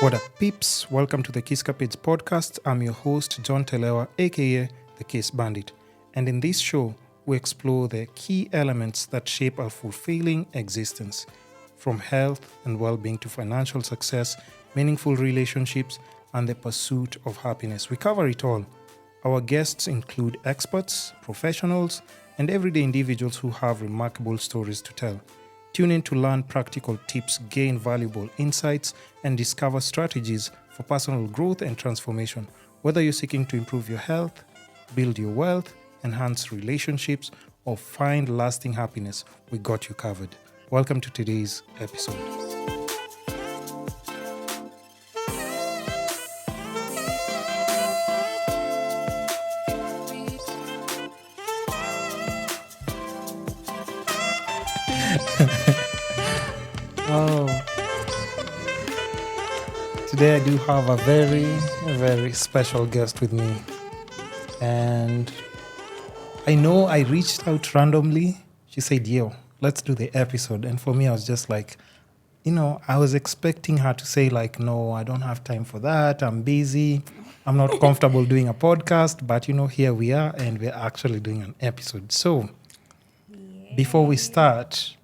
What up, peeps? Welcome to the Kisscapades podcast. I'm your host, John Telewa, aka the Kiss Bandit. And in this show, we explore the key elements that shape our fulfilling existence, from health and well-being to financial success, meaningful relationships, and the pursuit of happiness. We cover it all. Our guests include experts, professionals, and everyday individuals who have remarkable stories to tell. Tune in to learn practical tips, gain valuable insights, and discover strategies for personal growth and transformation. Whether you're seeking to improve your health, build your wealth, enhance relationships, or find lasting happiness, we got you covered. Welcome to today's episode. Today I do have a very special guest with me, and I know I reached out randomly. She said, yo, let's do the episode. And for me, I was just like, I was expecting her to say like, no, I don't have time for that. I'm busy. I'm not comfortable doing a podcast. But, here we are, and we're actually doing an episode. So before we start,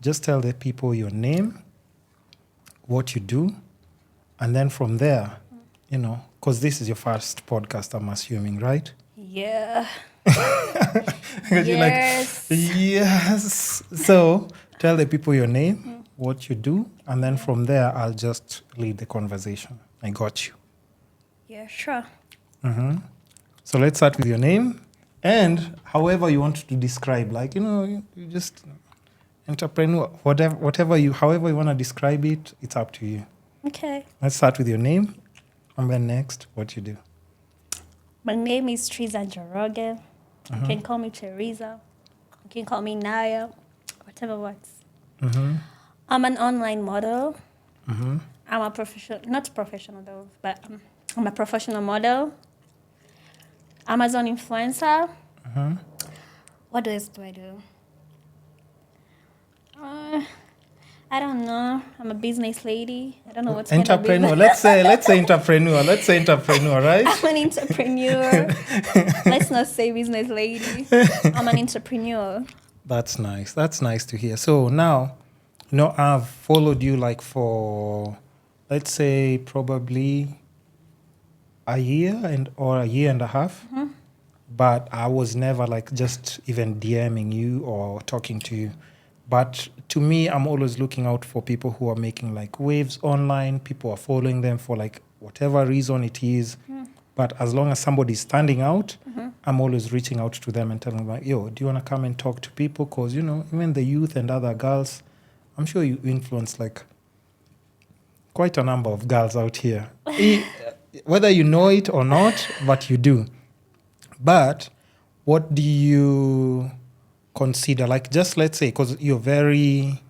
just tell the people your name, what you do, and then from there, because this is your first podcast, I'm assuming, right? Yeah. Yes. Yes. So tell the people your name, what you do, and then from there, I'll just lead the conversation. I got you. Yeah, sure. So let's start with your name, and however you want to describe, you just entrepreneur, however you want to describe it, it's up to you. Okay. Let's start with your name, and then next, what you do. My name is Terizah. You can call me Terizah. You can call me Naya. Whatever works. I'm an online model. I'm a not professional though, but I'm a professional model. Amazon influencer. What else do I do? I don't know. I'm a business lady. I don't know what's entrepreneur. Let's say entrepreneur. Let's say entrepreneur, right? I'm an entrepreneur. Let's not say business lady. I'm an entrepreneur. That's nice. That's nice to hear. So now, I've followed you for, let's say, probably a year or a year and a half. But I was never just even DMing you or talking to you. But to me, I'm always looking out for people who are making waves online. People are following them for whatever reason it is. But as long as somebody's standing out, I'm always reaching out to them and telling them yo, do you want to come and talk to people? Because, even the youth and other girls, I'm sure you influence quite a number of girls out here. Whether you know it or not, but you do. But what do you consider, just let's say, because you're very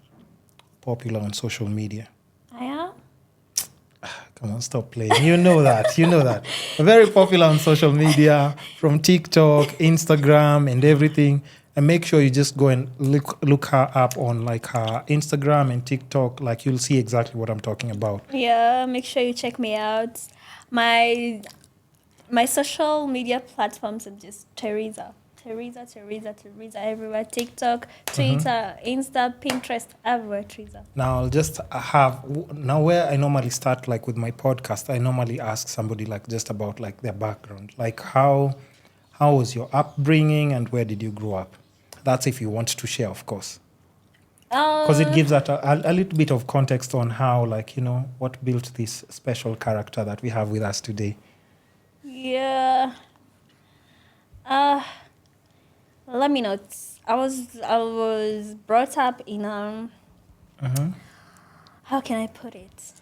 popular on social media. I am? Come on, stop playing. You know that. You're very popular on social media, from TikTok, Instagram, and everything. And make sure you just go and look her up on her Instagram and TikTok. You'll see exactly what I'm talking about. Yeah, make sure you check me out. My social media platforms are just Terizah everywhere. TikTok, Twitter, Insta, Pinterest, everywhere, Terizah. Now I'll just where I normally start with my podcast, I normally ask somebody just about their background. How was your upbringing and where did you grow up? That's if you want to share, of course. Because it gives that a little bit of context on how what built this special character that we have with us today. Yeah. Let me know. I was brought up in how can I put it?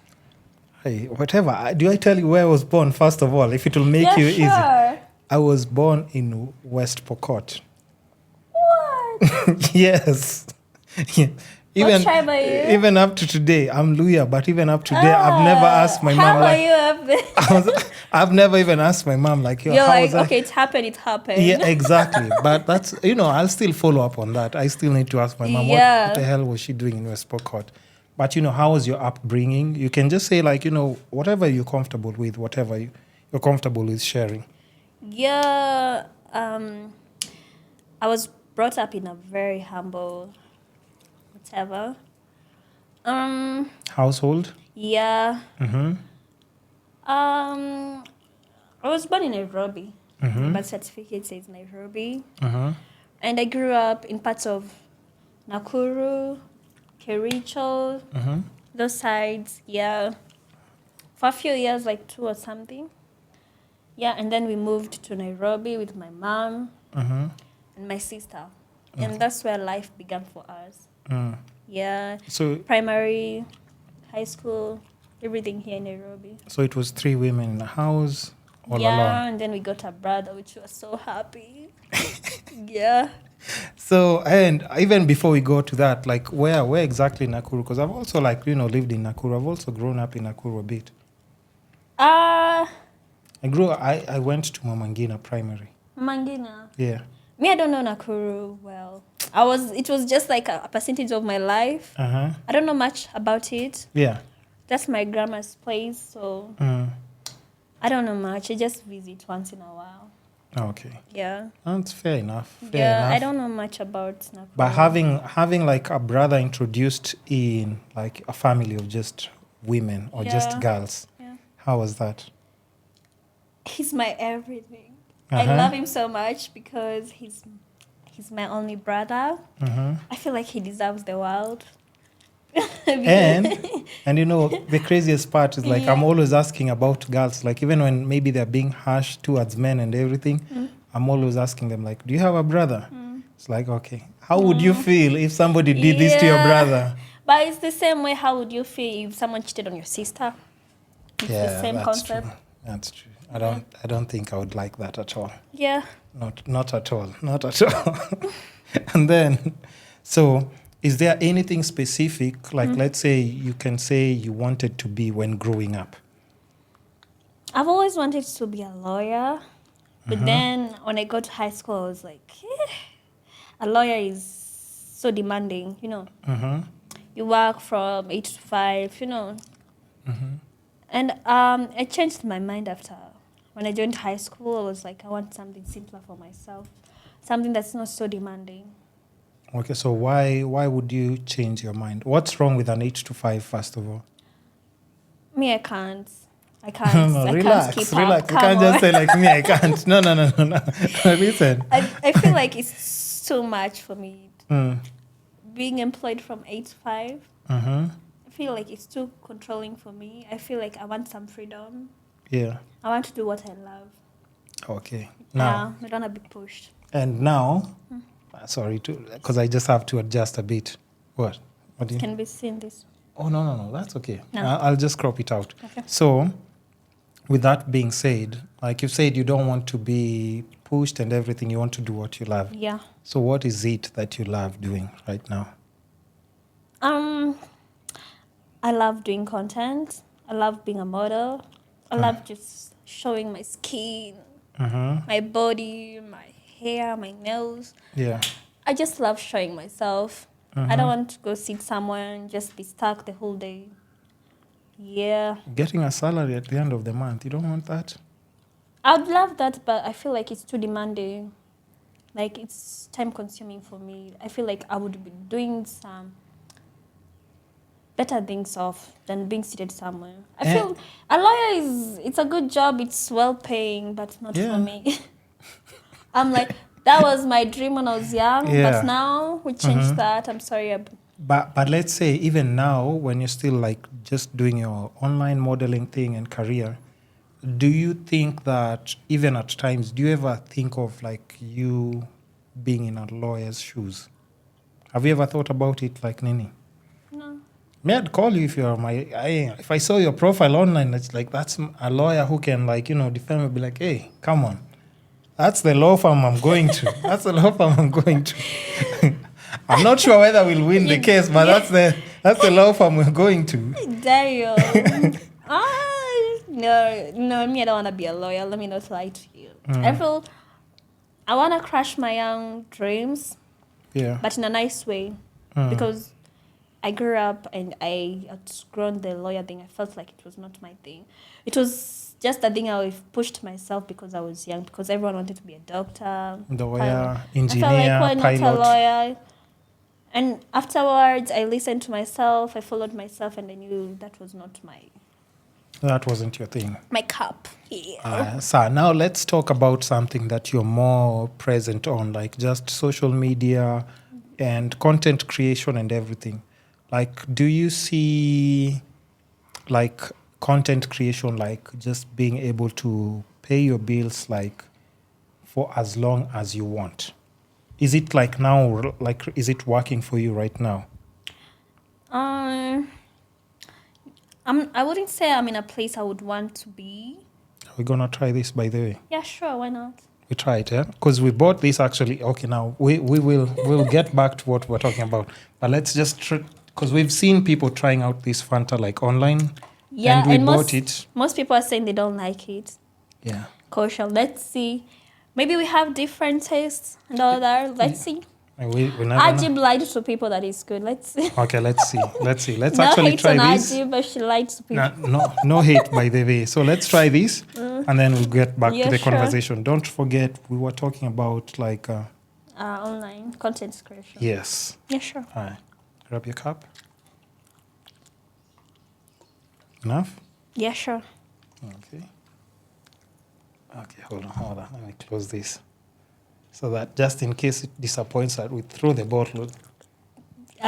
Hey, whatever. Do I tell you where I was born first of all? If it will make you easy. I was born in West Pokot. What? Yes. What tribe are you? Even up to today, I'm Luya, but even up to today, I've never asked my mom. How are you up there? I've never even asked my mom, You're okay, it happened. Yeah, exactly. But that's, I'll still follow up on that. I still need to ask my mom, what the hell was she doing in West Pokot? But, how was your upbringing? You can just say, like, whatever you're comfortable with, whatever you're comfortable with sharing. Yeah, I was brought up in a very humble, whatever. Household? Yeah. Mm-hmm. I was born in Nairobi. Mm-hmm. My birth certificate says Nairobi. Mm-hmm. And I grew up in parts of Nakuru, Kericho, Mm-hmm. those sides, yeah. For a few years, like 2 or something. Yeah, and then we moved to Nairobi with my mom Mm-hmm. and my sister. And that's where life began for us. Mm. Yeah, So primary, high school, everything here in Nairobi. it was 3 women in the house, all Yeah, alone. and then we got a brother, which was so happy. Yeah. So, and even before we go to that, like, where exactly in Nakuru? Because I've also, like, lived in Nakuru. I've also grown up in Nakuru a bit. Uh, I went to Mama Ngina primary. Mangina. Yeah. Me, I don't know Nakuru well. It was just like a percentage of my life. Uh-huh. I don't know much about it. Yeah. That's my grandma's place, so I don't know much. I just visit once in a while. Okay. Yeah. That's fair enough. Yeah, enough. I don't know much about Nakuru. But having like a brother introduced in like a family of just women or just girls, how was that? He's my everything. Uh-huh. I love him so much because he's my only brother. Mm-hmm. I feel like he deserves the world. and the craziest part is, like, I'm always asking about girls, like, even when maybe they're being harsh towards men and everything, I'm always asking them, like, do you have a brother? It's like, okay, how would you feel if somebody did this to your brother? But it's the same way. How would you feel if someone cheated on your sister? It's the same concept. True. That's true. I don't think I would like that at all. Yeah. Not at all. Not at all. And then, so is there anything specific, like, let's say you can say you wanted to be when growing up? I've always wanted to be a lawyer. But then when I got to high school, I was like, a lawyer is so demanding, You work from 8 to 5, And I changed my mind after. When I joined high school, I was like, I want something simpler for myself. Something that's not so demanding. Okay, so why would you change your mind? What's wrong with an 8 to 5, first of all? Me, I can't. No, relax. Can't keep Relax. up. You can't just say, like, me, I can't. No. Listen. I feel like it's too much for me. Being employed from 8 to 5. I feel like it's too controlling for me. I feel like I want some freedom. Yeah. I want to do what I love. Okay. Now. I don't want to be pushed. And now, sorry, because I just have to adjust a bit. What do you? Can be seen this. Oh, no. That's okay. No. I'll just crop it out. Okay. So, with that being said, like you said, you don't want to be pushed and everything. You want to do what you love. Yeah. So what is it that you love doing right now? I love doing content. I love being a model. I love just showing my skin, my body, my hair, my nails. Yeah. I just love showing myself. I don't want to go sit somewhere and just be stuck the whole day. Yeah. Getting a salary at the end of the month, you don't want that? I'd love that, but I feel like it's too demanding. Like, it's time consuming for me. I feel like I would be doing some better things off than being seated somewhere. I feel a lawyer it's a good job, it's well paying, but not for me. I'm like, that was my dream when I was young, but now we changed that. I'm sorry. But let's say even now, when you're still like just doing your online modeling thing and career, do you think that even at times, do you ever think of like you being in a lawyer's shoes? Have you ever thought about it, like, Nini? No. May I'd call you if you're if I saw your profile online, it's like, that's a lawyer who can, like, defend me, be like, hey, come on. That's the law firm I'm going to. That's the law firm I'm going to. I'm not sure whether we'll win the case, but that's the law firm we're going to. Dario. No, me, I don't want to be a lawyer. Let me not lie to you. I want to crush my young dreams, but in a nice way, because I grew up and I outgrown the lawyer thing. I felt like it was not my thing. It was just a thing I pushed myself because I was young, because everyone wanted to be a doctor, lawyer, I engineer, felt like, why not pilot. a lawyer? And afterwards, I listened to myself, I followed myself, and I knew that was not That wasn't your thing. my cup. Yeah. So now let's talk about something that you're more present on, like just social media and content creation and everything. Like, do you see like content creation, like just being able to pay your bills, like for as long as you want? Is it like now, like, is it working for you right now? I wouldn't say I'm in a place I would want to be. Are we gonna try this, by the way? Yeah, sure, why not? We tried, yeah? Because we bought this actually. Okay, now we'll get back to what we're talking about. But let's just, because we've seen people trying out this Fanta like online. Yeah, and we bought most, it. Most people are saying they don't like it. Yeah. Kosher, let's see. Maybe we have different tastes and all that. Let's see. We never know. Ajib lied to people that is good. Let's see. Okay, let's see. Let's No actually hate try on this. Ajib, but she lied to people. No hate, by the way. So let's try this, and then we'll get back Yeah, to the sure. conversation. Don't forget, we were talking about like... Online content creation. yes. Yeah, sure. All right. Grab your cup. Enough? Yeah, sure. Okay. Okay, hold on. Let me close this. So that just in case it disappoints us, we throw the bottle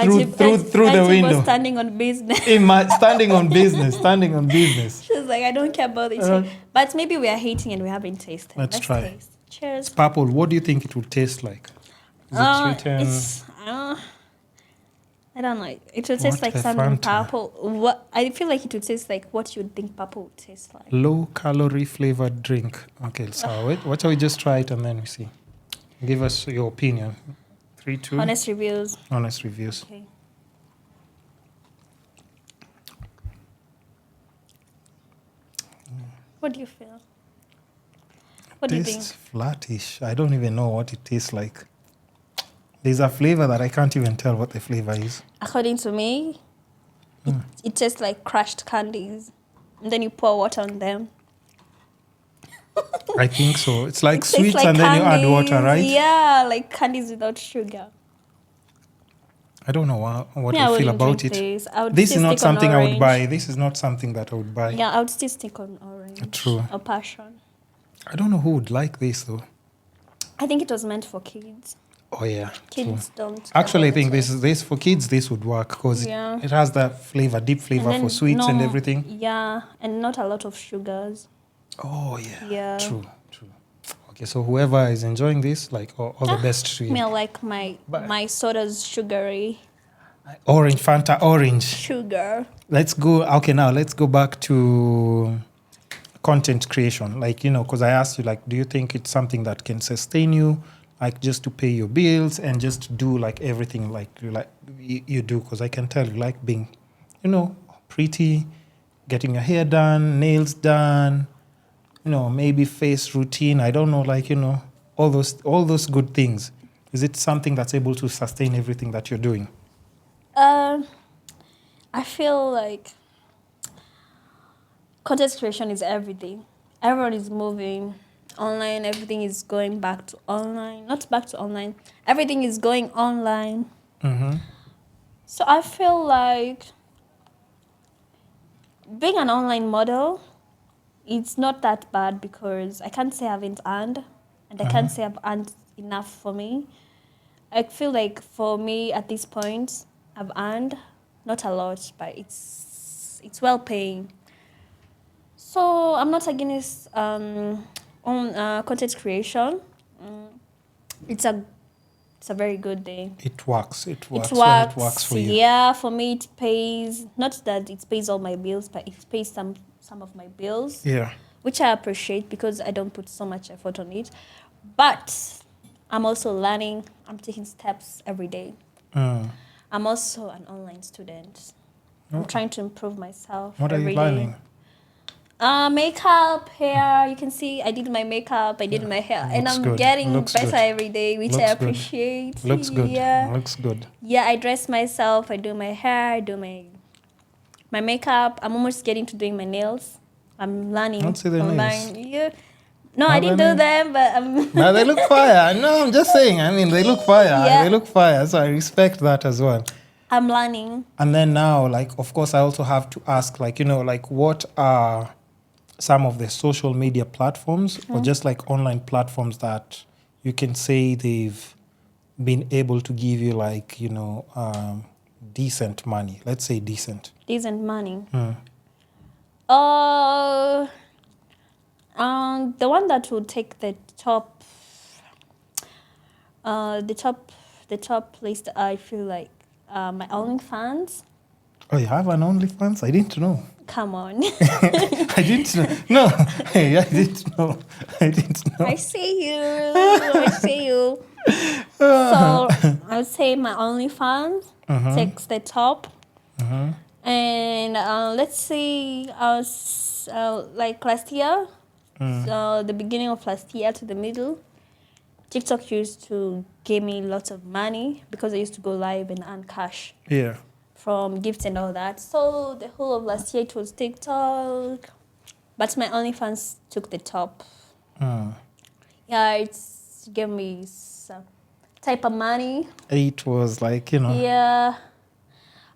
through the window. Was standing on business. Standing on business. She was like, I don't care about it. But maybe we are hating and we haven't tasted. Let's try. Taste. Cheers. Purple, what do you think it would taste like? Is it written... I don't know. It would taste What like a something Fanta. purple. What I feel like it would taste like what you would think purple would taste like. Low calorie flavored drink. Okay, so wait. What shall we just try it and then we see? Give us your opinion. 3, 2. Honest reviews. Honest reviews. Okay. What do you feel? What do you think? Tastes flattish. I don't even know what it tastes like. There's a flavor that I can't even tell what the flavor is. According to me, it tastes like crushed candies. And then you pour water on them. I think so. It's like It tastes sweets like and then you add water, candies. right? Yeah, like candies without sugar. I don't know what Yeah, I I feel wouldn't about drink it. this. I would This still is not stick on something I would orange. buy. This is not something that I would buy. Yeah, I would still stick on orange. True. Or passion. I don't know who would like this though. I think it was meant for kids. Oh yeah. True. Kids don't. Actually, I think this. this for kids. This would work because Yeah. it has that flavor, deep flavor for sweets and everything. Yeah, and not a lot of sugars. Oh yeah. Yeah. True. Okay, so whoever is enjoying this, like all the best to I mean, I you. like my soda's sugary Orange, Fanta, orange. sugar. Let's go. Okay, now let's go back to content creation. Like, because I asked you, like, do you think it's something that can sustain you, like just to pay your bills and just do like everything like you do? Because I can tell you like being, pretty, getting your hair done, nails done, maybe face routine. I don't know, like, all those good things. Is it something that's able to sustain everything that you're doing? I feel like content creation is everything. Everyone is moving online. Everything is going back to online. Not back to online. Everything is going online. Mm-hmm. So I feel like being an online model, it's not that bad because I can't say I haven't earned, and I can't say I've earned enough for me. I feel like for me at this point, I've earned not a lot, but it's well paying. So I'm not against content creation. It's a very good thing. It works. It works. It When works. it works for you. Yeah, for me it pays. Not that it pays all my bills, but it pays some of my bills. Yeah. Which I appreciate because I don't put so much effort on it. But I'm also learning. I'm taking steps every day. I'm also an online student. I'm trying to improve myself. What are you every day. learning? Makeup, hair. You can see I did my makeup, I did my hair, and Looks I'm good. getting Looks better good. every day, which I Looks good. appreciate. Looks good. Yeah. Looks good. Yeah, I dress myself. I do my hair. I do my makeup. I'm almost getting to doing my nails. I'm learning Let's see the online. nails. Yeah. No, I Are didn't they do nice? them, but But they look fire. No, I'm just saying. I mean, they look fire. Yeah. They look fire. So I respect that as well. I'm learning. And then now, like, of course, I also have to ask, like, like, what are some of the social media platforms or just like online platforms that you can say they've been able to give you, like, decent money? Let's say decent. Decent money. Hmm. The one that will take the top, the top list. I feel like my OnlyFans. Oh, you have an OnlyFans? I didn't know. Come on. I didn't know. No, hey, I didn't know. I didn't know. I see you. I see you. So I would say my OnlyFans takes the top. And let's see, like last year, so the beginning of last year to the middle, TikTok used to give me lots of money because I used to go live and earn cash Yeah. from gifts and all that. So the whole of last year it was TikTok, but my OnlyFans took the top. Yeah, it's gave me some type of money. It was like, Yeah.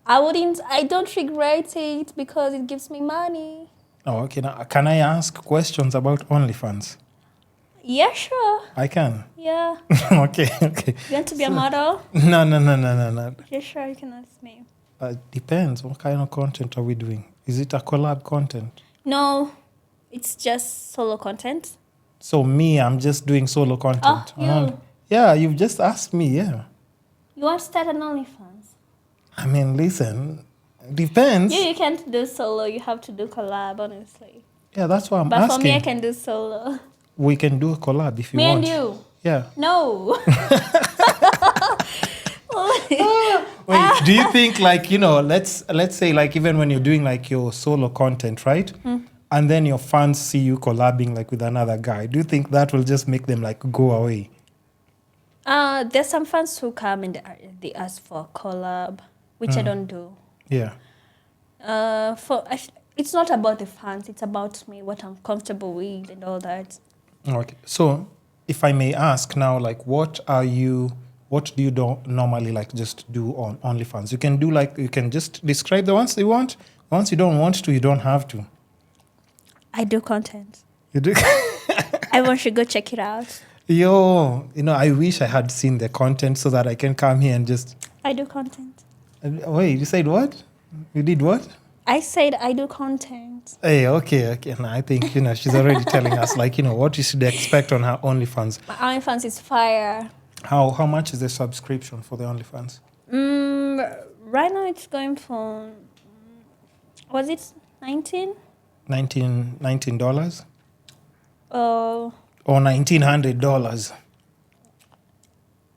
I don't regret it because it gives me money. Oh, okay. Now, can I ask questions about OnlyFans? Yeah, sure. I can. Yeah. Okay. You want to be a model? No. Yeah, sure, you can ask me. Depends. What kind of content are we doing? Is it a collab content? No, it's just solo content. So me, I'm just doing solo content. You. Yeah, you've just asked me, yeah. You want to start an OnlyFans? I mean, listen, depends. You can't do solo. You have to do collab, honestly. Yeah, that's why I'm But asking. for me, I can do solo. We can do a collab if you Me want. and you? Yeah. No. Wait, do you think like, let's say like even when you're doing like your solo content, right? And then your fans see you collabing like with another guy. Do you think that will just make them like go away? There's some fans who come and they ask for a collab, which I don't do. Yeah. It's not about the fans. It's about me, what I'm comfortable with, and all that. Okay. So if I may ask now, like, what do you normally like just do on OnlyFans? You can just describe the ones you want. Once you don't want to, you don't have to. I do content. You do. Everyone should go check it out. Yo, I wish I had seen the content so that I can come here and just. I do content. Wait, you said what? You did what? I said I do content. Hey, okay. And I think, she's already telling us, like, what you should expect on her OnlyFans. My OnlyFans is fire. How much is the subscription for the OnlyFans? Right now it's going for, was it 19? $19? Or $1,900?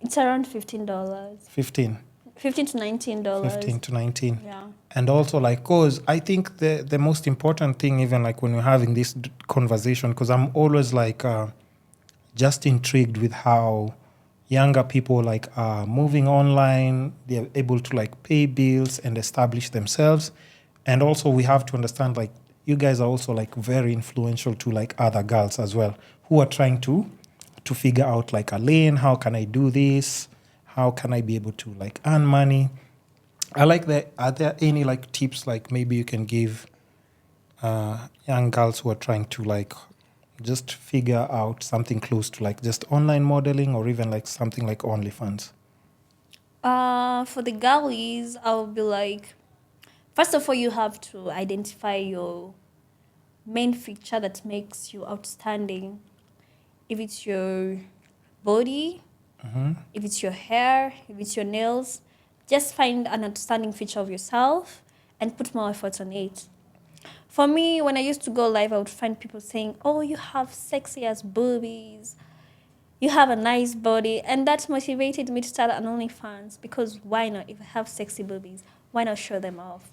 it's around $15. 15 $15 to $19. 15 to 19. Yeah. And also, like, cause I think the most important thing, even like when we're having this conversation, because I'm always like just intrigued with how younger people like are moving online. They're able to like pay bills and establish themselves. And also we have to understand, like, you guys are also like very influential to like other girls as well who are trying to figure out like a lane. How can I do this? How can I be able to like earn money? I like that. Are there any like tips like maybe you can give young girls who are trying to like just figure out something close to like just online modeling or even like something like OnlyFans? For the girlies, I'll be like, first of all, you have to identify your main feature that makes you outstanding. If it's your body, if it's your hair, if it's your nails, just find an outstanding feature of yourself and put more effort on it. For me, when I used to go live, I would find people saying, oh, you have sexy as boobies. You have a nice body. And that motivated me to start an OnlyFans because why not? If I have sexy boobies, why not show them off?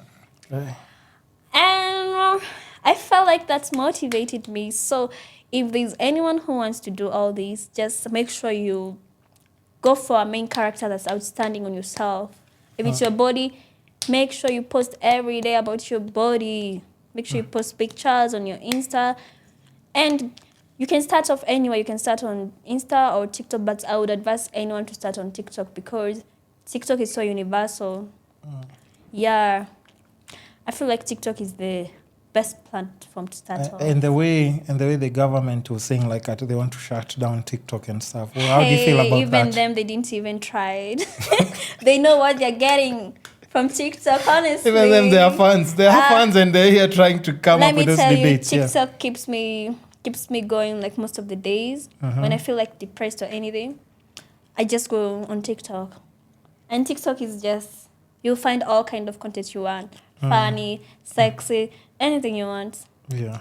Right. And I felt like that's motivated me. So if there's anyone who wants to do all this, just make sure you go for a main character that's outstanding on yourself. If it's your body, make sure you post every day about your body. Make sure you post pictures on your Insta. And you can start off anywhere. You can start on Insta or TikTok, but I would advise anyone to start on TikTok because TikTok is so universal. Yeah. I feel like TikTok is the best platform to start off. And the way the government was saying like they want to shut down TikTok and stuff. Well, how do you feel about even that? them, they didn't even try it. They know what they're getting from TikTok, honestly. Even them, they are fans. They are fans, and they're here trying to come up with those debates. Let me tell you, TikTok keeps me going like most of the days. When I feel like depressed or anything, I just go on TikTok. And TikTok is just, you'll find all kind of content you want. Funny, sexy, anything you want. Yeah.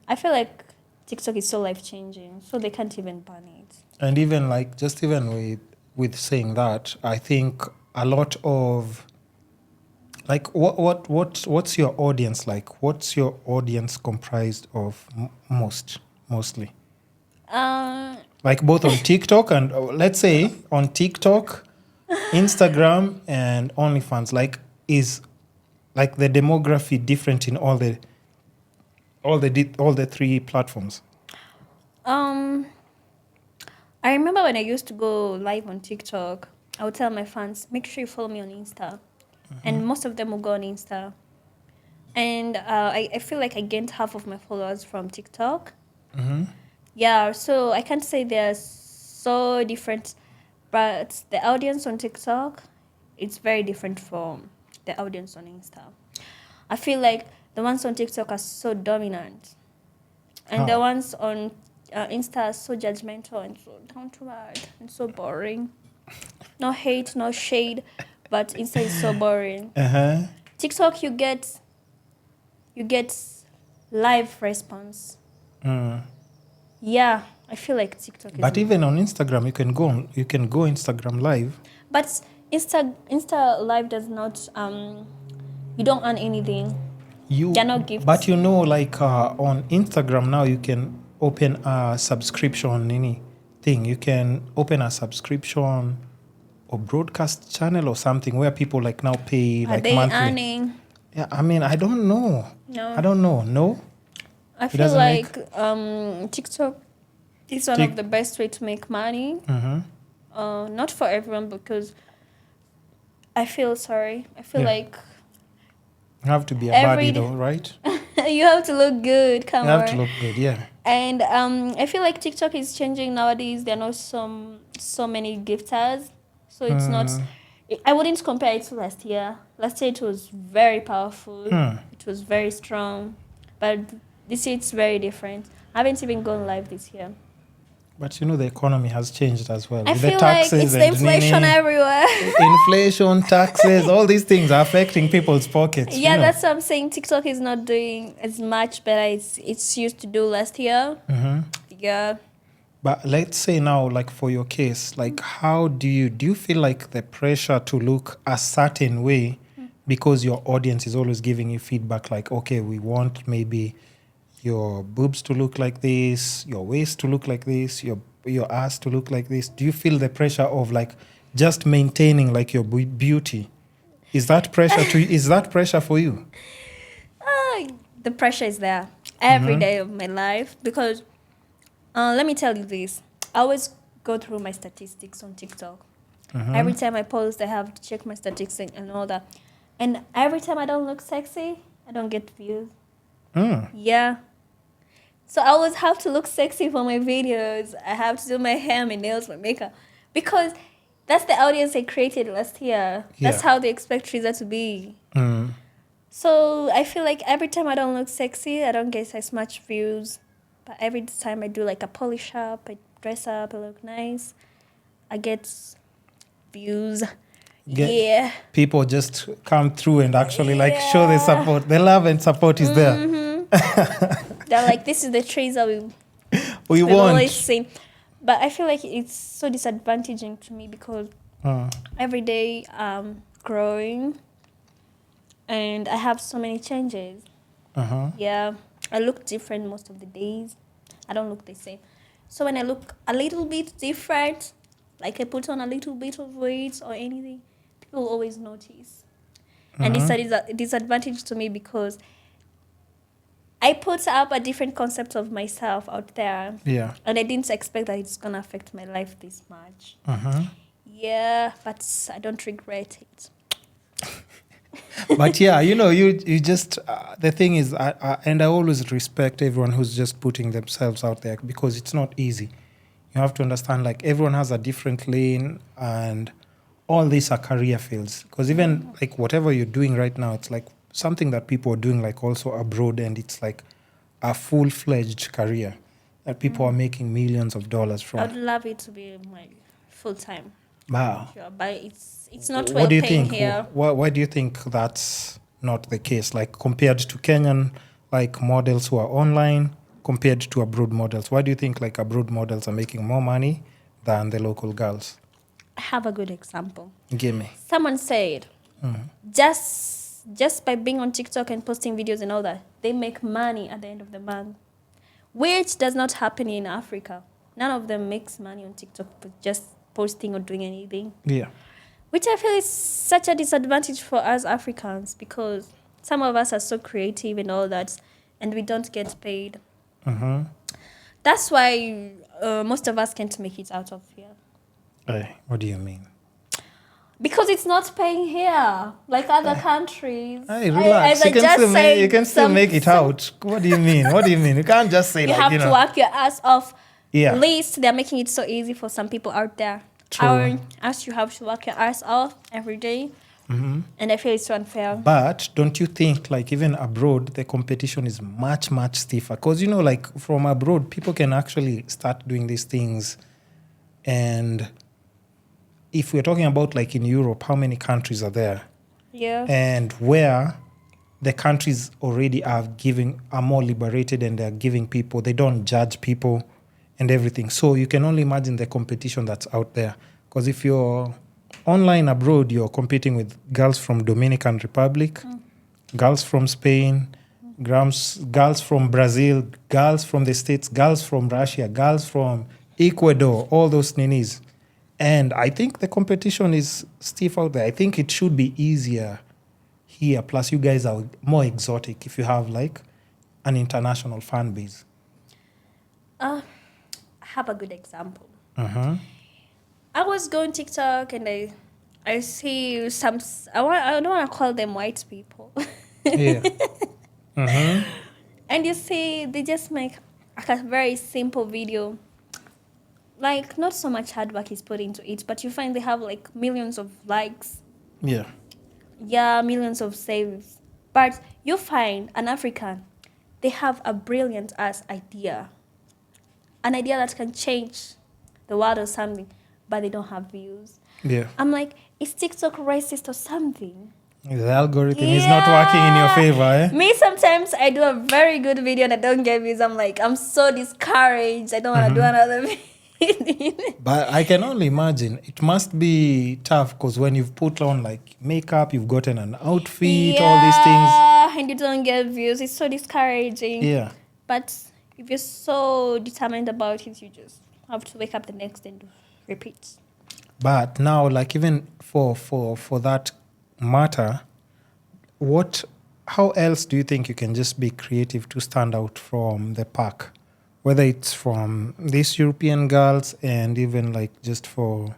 I feel like TikTok is so life-changing, so they can't even ban it. And even like, just even with saying that, I think a lot of, like, what's your audience like? What's your audience comprised of mostly? Like both on TikTok and let's say on TikTok, Instagram, and OnlyFans. Like, is like the demography different in all the three platforms? I remember when I used to go live on TikTok, I would tell my fans, make sure you follow me on Insta. And most of them will go on Insta. And I feel like I gained half of my followers from TikTok. Yeah, so I can't say they're so different, but the audience on TikTok, it's very different from the audience on Insta. I feel like the ones on TikTok are so dominant. And the ones on Insta are so judgmental and so down to earth and so boring. No hate, no shade, but Insta is so boring. TikTok, you get live response. Yeah, I feel like TikTok is. But even on Instagram, you can go Instagram live. But Insta live does not. You don't earn anything. They're not gifts. But like on Instagram now, you can open a subscription. Anything you can open a subscription or broadcast channel or something where people like now pay like monthly. Are they earning? Yeah, I mean, I don't know. No. I don't know. No. I feel like TikTok is one of the best way to make money. Not for everyone because I feel like you have to be a baddie though, right? You have to look good. You have to look good, yeah. And I feel like TikTok is changing nowadays. There are not so many gifters, so it's not. I wouldn't compare it to last year. Last year it was very powerful. It was very strong, but this year it's very different. I haven't even gone live this year. But the economy has changed as well. I with feel the taxes like it's the inflation everywhere. Inflation, taxes, all these things are affecting people's pockets. Yeah, that's what I'm saying. TikTok is not doing as much better as it's used to do last year. Yeah. But let's say now, like for your case, like how do you feel like the pressure to look a certain way because your audience is always giving you feedback like, okay, we want maybe your boobs to look like this, your waist to look like this, your ass to look like this? Do you feel the pressure of like just maintaining like your beauty? Is that pressure for you? The pressure is there every day of my life because let me tell you this. I always go through my statistics on TikTok. Every time I post, I have to check my statistics and all that. And every time I don't look sexy, I don't get views. Yeah. So I always have to look sexy for my videos. I have to do my hair, my nails, my makeup. Because that's the audience I created last year. Yeah. That's how they expect Terizah to be. So I feel like every time I don't look sexy, I don't get as much views. But every time I do like a polish up, I dress up, I look nice, I get views. Yeah. People just come through and actually like show the support. The love and support is there. They're like, this is the Terizah we want. Always seen. But I feel like it's so disadvantaging to me because every day I'm growing and I have so many changes. Yeah. I look different most of the days. I don't look the same. So when I look a little bit different, like I put on a little bit of weight or anything, people always notice. And it's a disadvantage to me because I put up a different concept of myself out there. Yeah. And I didn't expect that it's going to affect my life this much. Yeah, but I don't regret it. But yeah, you just, the thing is, and I always respect everyone who's just putting themselves out there because it's not easy. You have to understand, like, everyone has a different lane and all these are career fields. Because even, like, whatever you're doing right now, it's like something that people are doing, like, also abroad, and it's like a full-fledged career that people are making millions of dollars from. I'd love it to be my full-time. Wow. Sure, but it's not What do you paying think? here. Why do you think that's not the case? Like, compared to Kenyan, like, models who are online, compared to abroad models, why do you think, like, abroad models are making more money than the local girls? I have a good example. Give me. Someone said, just by being on TikTok and posting videos and all that, they make money at the end of the month, which does not happen in Africa. None of them makes money on TikTok for just posting or doing anything. Yeah. Which I feel is such a disadvantage for us Africans because some of us are so creative and all that, and we don't get paid. That's why most of us can't make it out of here. What do you mean? Because it's not paying here like other countries. Hey, relax. You can still make it out. What do you mean? What do you mean? You can't just say you like, have to work your ass off. Yeah. At least they're making it so easy for some people out there. True. Us, you have to work your ass off every day. And I feel it's so unfair. But don't you think, like, even abroad, the competition is much, much stiffer? Because, like, from abroad, people can actually start doing these things. And if we're talking about, like, in Europe, how many countries are there? Yeah. And where the countries already are more liberated and they're giving people, they don't judge people and everything. So you can only imagine the competition that's out there. Because if you're online abroad, you're competing with girls from Dominican Republic, girls from Spain, girls from Brazil, girls from the States, girls from Russia, girls from Ecuador, all those ninis. And I think the competition is stiff out there. I think it should be easier here. Plus, you guys are more exotic if you have, like, an international fan base. I have a good example. I was going TikTok and I see some. I don't want to call them white people. Yeah. And you see, they just make like a very simple video. Like, not so much hard work is put into it, but you find they have like millions of likes. Yeah. Yeah, millions of saves. But you find an African, they have a brilliant ass idea. An idea that can change the world or something, but they don't have views. Yeah. I'm like, is TikTok racist or something? The algorithm is not working in your favor, eh? Me, sometimes I do a very good video and I don't get views. I'm like, I'm so discouraged. I don't want to do another video. But I can only imagine it must be tough because when you've put on like makeup, you've gotten an outfit, all these things. And you don't get views. It's so discouraging. Yeah. But if you're so determined about it, you just have to wake up the next day and repeat. But now, like, even for that matter, how else do you think you can just be creative to stand out from the pack? Whether it's from these European girls and even like just for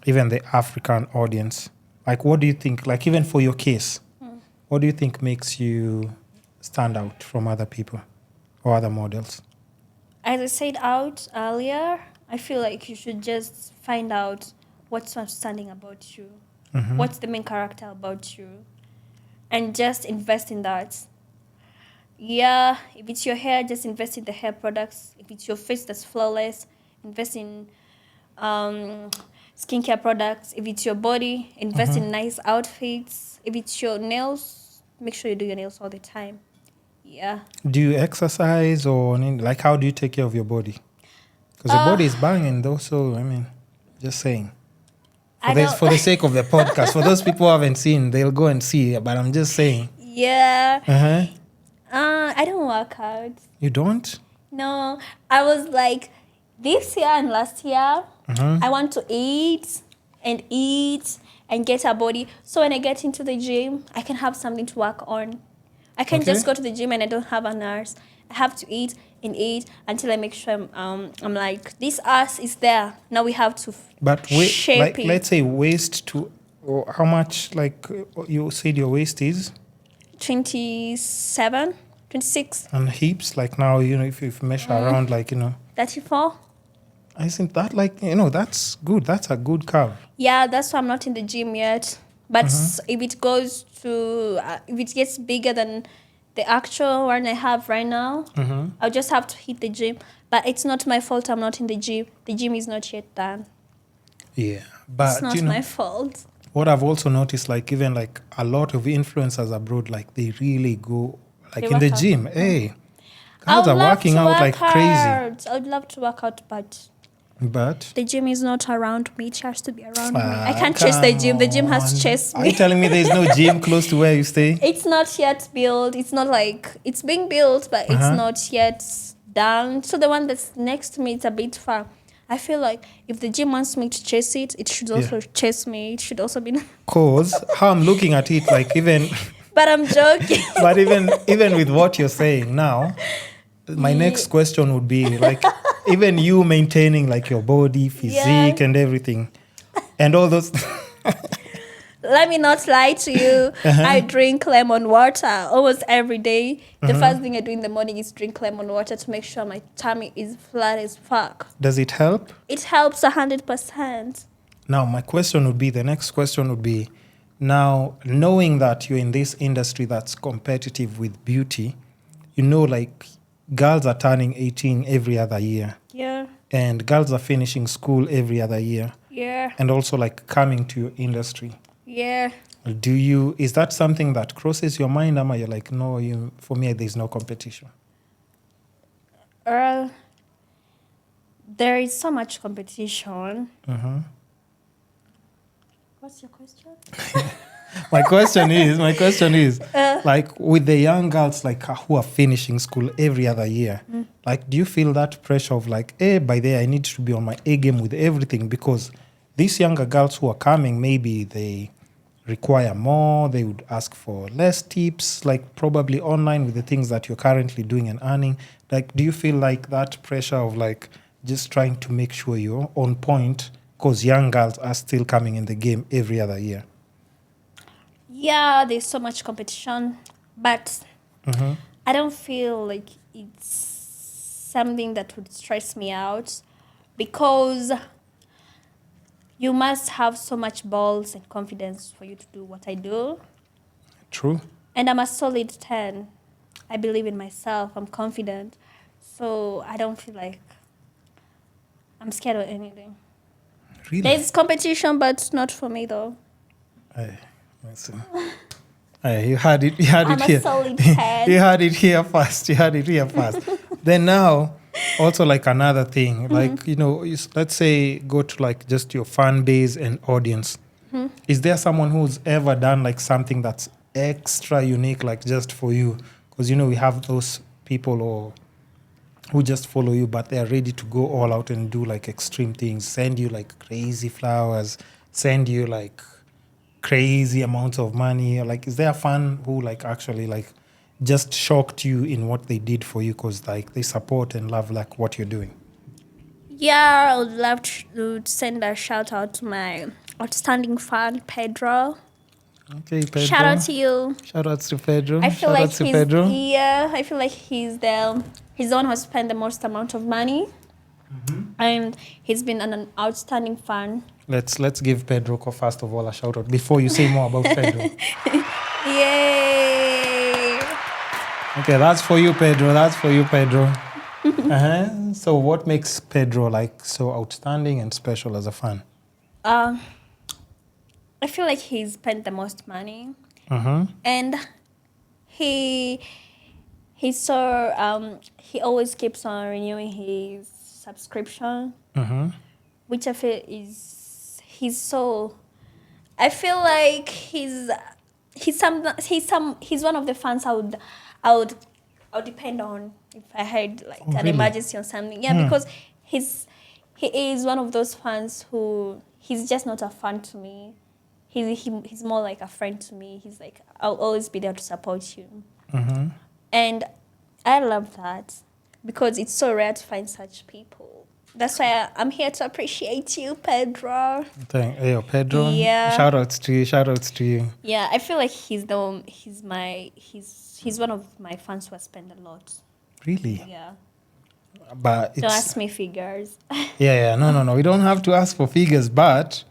even the African audience. Like, what do you think, like even for your case, what do you think makes you stand out from other people or other models? As I said out earlier, I feel like you should just find out what's outstanding about you. What's the main character about you? And just invest in that. Yeah, if it's your hair, just invest in the hair products. If it's your face that's flawless, invest in skincare products. If it's your body, invest in nice outfits. If it's your nails, make sure you do your nails all the time. Yeah. Do you exercise or like how do you take care of your body? Because your body is banging though, so I mean, just saying. For the sake of the podcast, for those people who haven't seen, they'll go and see. But I'm just saying. Yeah. I don't work out. You don't? No, I was like, this year and last year, I want to eat and get a body. So when I get into the gym, I can have something to work on. I can't Okay. just go to the gym and I don't have a nurse. I have to eat and eat until I make sure I'm like, this ass is there. Now we have to But shape like, it. let's say waist to, or how much, like, you said your waist is? 27, 26, And hips, like now, if you measure around, like, 34. I think that, like, that's good. That's a good curve. Yeah, that's why I'm not in the gym yet. But if it goes to, if it gets bigger than the actual one I have right now, I'll just have to hit the gym. But it's not my fault I'm not in the gym. The gym is not yet done. Yeah. But, It's not my fault. what I've also noticed, like, even like a lot of influencers abroad, like, they really go, like, They in the work out. gym. Hey, I girls would are love working to out work like crazy. out. I would love to work out, but But the gym is not around me. It has to be around me. I can't chase the gym. The gym has to chase Are you me. telling me there's no gym close to where you stay? It's not yet built. It's not like it's being built, but it's not yet done. So the one that's next to me, it's a bit far. I feel like if the gym wants me to chase it, it should also chase me. It should also be. Cause how I'm looking at it, like, even, But I'm joking. but even with what you're saying now, my next question would be like, even you maintaining like your body, physique, and everything, and all those. Let me not lie to you. I drink lemon water almost every day. The first thing I do in the morning is drink lemon water to make sure my tummy is flat as fuck. Does it help? It helps 100%. Now, the next question would be, now knowing that you're in this industry that's competitive with beauty, like girls are turning 18 every other year. Yeah. And girls are finishing school every other year. Yeah. And also like coming to your industry. Yeah. Is that something that crosses your mind? Or you're like, no, for me, there's no competition? There is so much competition. What's your question? My question is, like with the young girls like who are finishing school every other year, like, do you feel that pressure of like, by there I need to be on my A game with everything? Because these younger girls who are coming, maybe they require more, they would ask for less tips, like probably online with the things that you're currently doing and earning. Like, do you feel like that pressure of like just trying to make sure you're on point because young girls are still coming in the game every other year? Yeah, there's so much competition, but I don't feel like it's something that would stress me out because you must have so much balls and confidence for you to do what I do. True. And I'm a solid 10. I believe in myself. I'm confident. So I don't feel like I'm scared of anything. Really? There's competition, but not for me though. Listen. You had it here. I'm a solid 10. You had it here first. Then now, also like another thing, like, let's say go to like just your fan base and audience. Is there someone who's ever done like something that's extra unique, like just for you? Because, we have those people who just follow you, but they're ready to go all out and do like extreme things, send you like crazy flowers, send you like crazy amounts of money. Like, is there a fan who like actually like just shocked you in what they did for you because like they support and love like what you're doing? Yeah, I would love to send a shout out to my outstanding fan, Pedro. Okay, Pedro. Shout out to you. Shout outs to Pedro. I feel Shout like outs to Pedro. I feel like he's the one who spent the most amount of money, and he's been an outstanding fan. Let's give Pedro first of all a shout out before you say more about Pedro. Yay! Okay, that's for you, Pedro. So what makes Pedro like so outstanding and special as a fan? I feel like he spent the most money, and he always keeps on renewing his subscription, which I feel I feel like he's one of the fans I would I'll depend on if I had like an really? emergency or something. Yeah, because he is one of those fans who he's just not a fan to me. He's more like a friend to me. He's like, I'll always be there to support you. Mm-hmm. And I love that because it's so rare to find such people. That's why I'm here to appreciate you, Pedro. Hey, Pedro. Yeah. Shout outs to you. Yeah, I feel like he's one of my fans who I spend a lot. Really? Yeah. But Don't ask me figures. Yeah. No. We don't have to ask for figures, but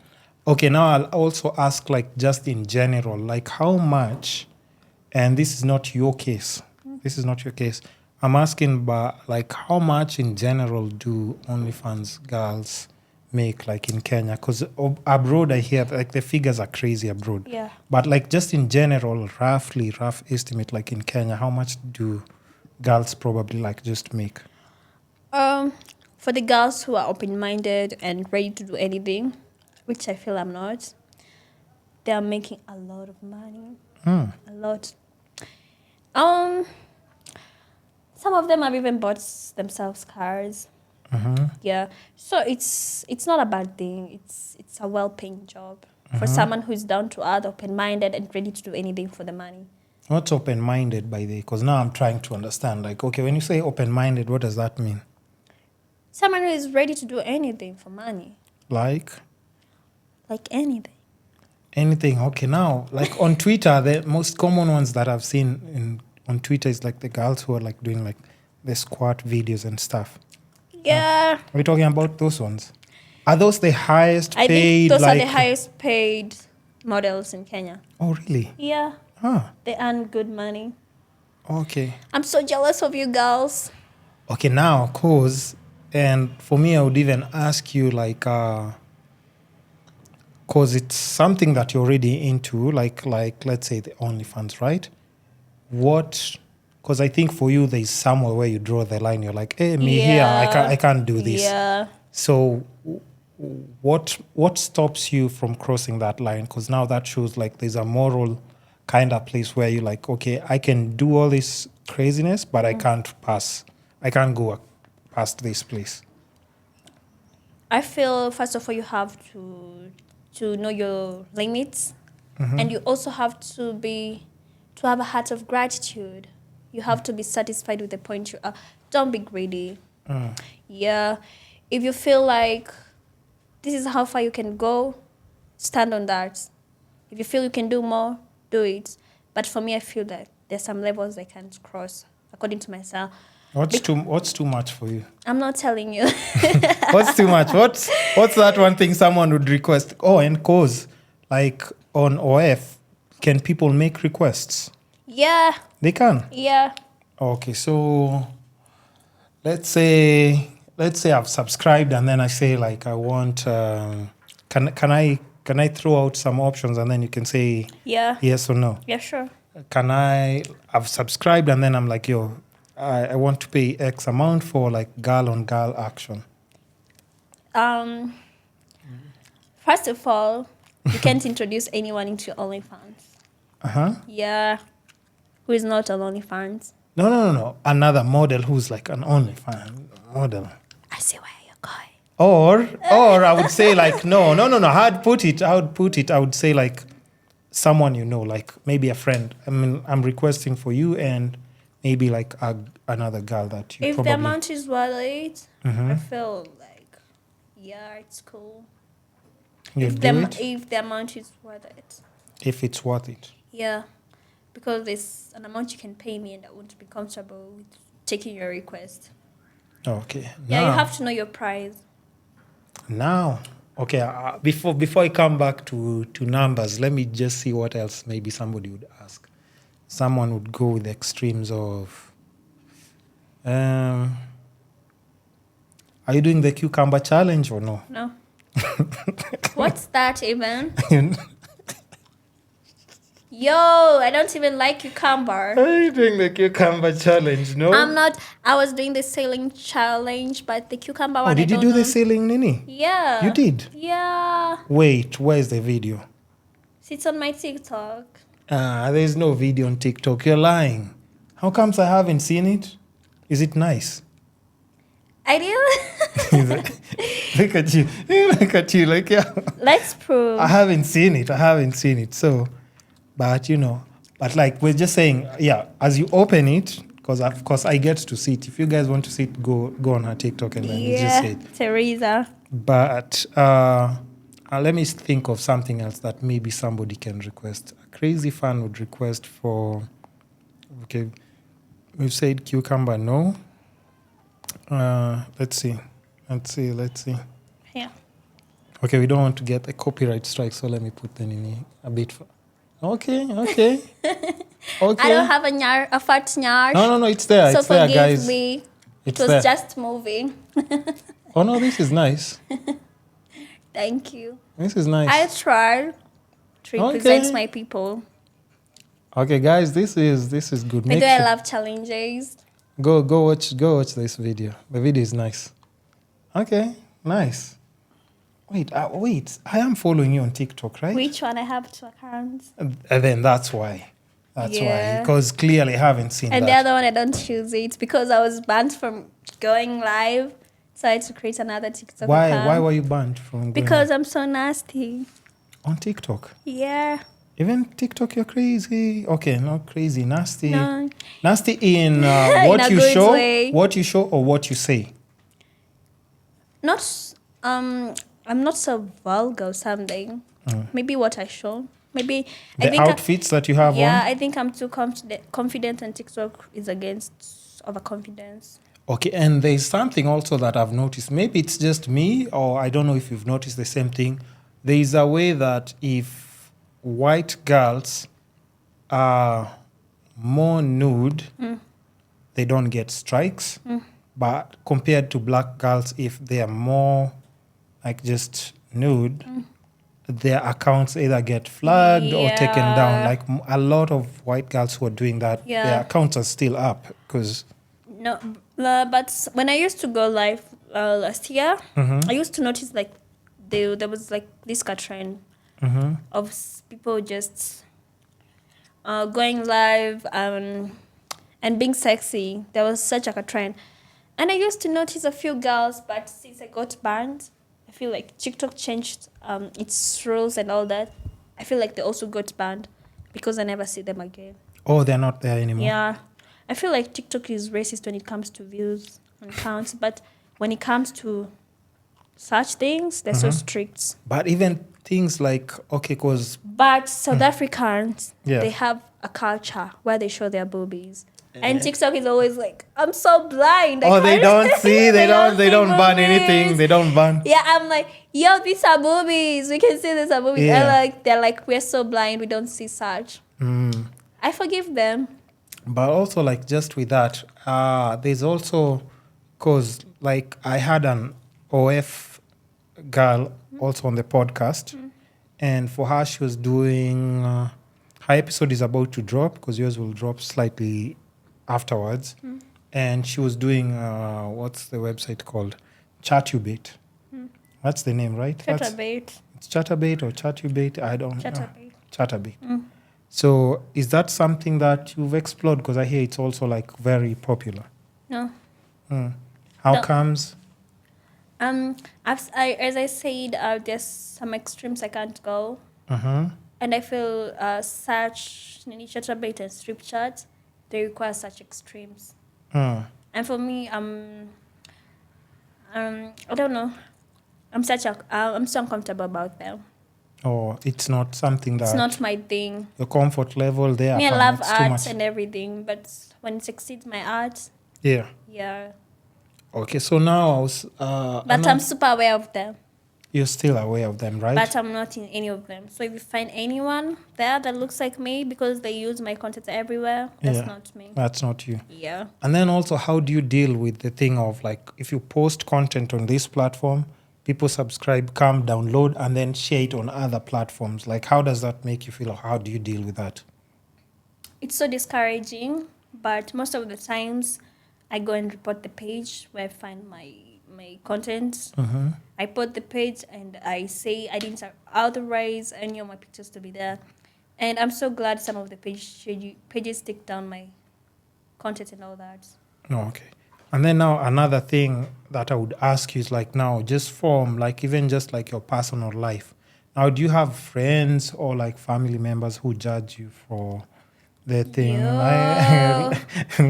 okay, now I'll also ask like just in general, like how much, and this is not your case. This is not your case. I'm asking about like how much in general do OnlyFans girls make like in Kenya? Because abroad I hear like the figures are crazy abroad. Yeah. But like just in general, rough estimate like in Kenya, how much do girls probably like just make? For the girls who are open-minded and ready to do anything, which I feel I'm not, they are making a lot of money. A lot. Some of them have even bought themselves cars. Yeah. So it's not a bad thing. It's a well-paying job for someone who's down to earth, open-minded, and ready to do anything for the money. What's open-minded by the? Because now I'm trying to understand. Like, okay, when you say open-minded, what does that mean? Someone who is ready to do anything for money. Like Anything. anything. Okay, now like on Twitter, the most common ones that I've seen on Twitter is like the girls who are like doing like the squat videos and stuff. Yeah. Are we talking about those ones? Are those the highest paid? I think those like, are the highest paid models in Kenya. Oh, really? Yeah. Huh. They earn good money. Okay. I'm so jealous of you girls. Okay, now, and for me, I would even ask you like, cause it's something that you're already into, like let's say the OnlyFans, right? Because I think for you, there's somewhere where you draw the line. You're like, hey, me here, I can't do this. Yeah. So what stops you from crossing that line? Because now that shows like there's a moral kind of place where you're like, okay, I can do all this craziness, but I can't go past this place. I feel, first of all, you have to know your limits. And you also have to have a heart of gratitude. You have to be satisfied with the point you are. Don't be greedy. Yeah. If you feel like this is how far you can go, stand on that. If you feel you can do more, do it. But for me, I feel that there's some levels I can't cross, according to myself. What's too much for you? I'm not telling you. What's too much? What's that one thing someone would request? Oh, and cause like on OF, can people make requests? Yeah. They can. Yeah. Okay, so let's say I've subscribed and then I say like I want. Can I throw out some options and then you can say yes or no? Yeah, sure. I've subscribed and then I'm like, yo, I want to pay X amount for like girl on girl action. First of all, you can't introduce anyone into OnlyFans. Yeah. Who is not on OnlyFans? No. Another model who's like an OnlyFans model. I see where you're going. Or I would say like no. I would say like someone you know, like maybe a friend. I mean, I'm requesting for you and maybe like another girl that you if probably... the amount is worth it, I feel like, yeah, it's cool. If the amount is worth it. If it's worth it. Yeah. Because it's an amount you can pay me and I won't be comfortable with taking your request. Okay. Yeah, you have to know your price. Now, okay, before I come back to numbers, let me just see what else maybe somebody would ask. Someone would go with the extremes of... are you doing the cucumber challenge or no? No. What's that even? Yo, I don't even like cucumber. Are you doing the cucumber challenge? No? I'm not. I was doing the sailing challenge, but the cucumber one, did you do the sailing, Nini? Yeah. You did? Yeah. Wait, where's the video? It's on my TikTok. There's no video on TikTok. You're lying. How comes I haven't seen it? Is it nice? I do. Look at you. Look at you. Like, yeah. Let's prove. I haven't seen it. So, but but like we're just saying, yeah, as you open it, because of course I get to see it. If you guys want to see it, go on her TikTok and then you just see it. Terizah. But let me think of something else that maybe somebody can request. A crazy fan would request for, okay, we've said cucumber, no. Let's see. Yeah. Okay, we don't want to get a copyright strike, so let me put them in a bit. Okay. Okay. I don't have a fat nyar. No, it's there. So it's there, guys. forgive me. It's It was there. just moving. Oh no, this is nice. Thank you. This is nice. I tried to represent my people. Okay, guys, this is good. By the way, I love challenges. Go watch this video. The video is nice. Okay, nice. Wait. I am following you on TikTok, right? Which one? I have 2 accounts. And then that's why. Yeah. Because clearly I haven't seen And that. the other one, I don't choose it because I was banned from going live. So I had to create another TikTok account. Why were you banned from going Because I'm so nasty. on TikTok? Yeah. Even TikTok, you're crazy. Okay, not crazy, nasty. No. Nasty in what In a you good show, way. or what you say. Not, I'm not so vulgar or something. Maybe what I show. Maybe I The think outfits that you have yeah, on. I think I'm too confident, and TikTok is against overconfidence. Okay, and there's something also that I've noticed. Maybe it's just me, or I don't know if you've noticed the same thing. There is a way that if white girls are more nude, they don't get strikes. But compared to black girls, if they are more like just nude, their accounts either get flagged or taken down. Like a lot of white girls who are doing that, their accounts are still up because. No, but when I used to go live last year, I used to notice like there was like this trend of people just going live and being sexy. There was such a trend. And I used to notice a few girls, but since I got banned, I feel like TikTok changed its rules and all that. I feel like they also got banned because I never see them again. Oh, they're not there anymore. Yeah. I feel like TikTok is racist when it comes to views and counts, but when it comes to such things, they're so strict. But even things like, okay, because... But South Africans, Yeah. they have a culture where they show their boobies. And TikTok is always like, I'm so blind. I they can't don't see, they don't see ban boobies. anything, they don't ban. Yeah, I'm like, yo, these are boobies. We can see these are boobies. Yeah. And they're like, we're so blind, we don't see such. I forgive them. But also, like, just with that, there's also, because, like, I had an OF girl also on the podcast, and for her, she was doing, her episode is about to drop, because yours will drop slightly afterwards, and she was doing, what's the website called? Chatubate. That's the name, right? Chatterbait. It's Chatterbait or Chatubate? I don't know. Chatterbait. Chatterbait. So is that something that you've explored? Because I hear it's also like very popular. No. How No. comes? As I said, there's some extremes I can't go. And I feel such chatterbait and strip chat, they require such extremes. And for me, I don't know. I'm so uncomfortable about them. Or it's not something that... It's not my thing. Your comfort level there. Me, I love it's too art much. and everything, but when it exceeds my art, Yeah. yeah. Okay, so now I was... But I'm super aware of them. You're still aware of them, right? But I'm not in any of them. So if you find anyone there that looks like me because they use my content everywhere, that's not me. That's not you. Yeah. And then also, how do you deal with the thing of, like, if you post content on this platform, people subscribe, come, download, and then share it on other platforms? Like, how does that make you feel? Or how do you deal with that? It's so discouraging, but most of the times I go and report the page where I find my content. I put the page and I say I didn't authorize any of my pictures to be there. And I'm so glad some of the pages take down my content and all that. No, okay. And then now another thing that I would ask you is like now just from like even just like your personal life. Now, do you have friends or like family members who judge you for the thing?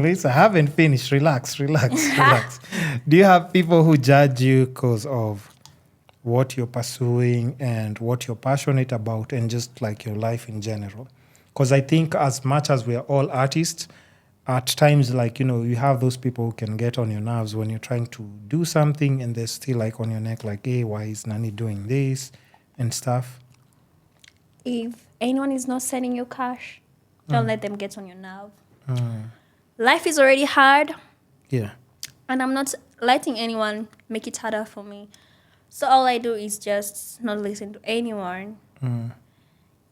Lisa, I haven't finished. Relax. Do you have people who judge you because of what you're pursuing and what you're passionate about and just like your life in general? Because I think as much as we are all artists, at times, like, you have those people who can get on your nerves when you're trying to do something and they're still like on your neck, like, hey, why is Nani doing this and stuff? If anyone is not sending you cash, don't let them get on your nerve. Life is already hard. Yeah. And I'm not letting anyone make it harder for me. So all I do is just not listen to anyone.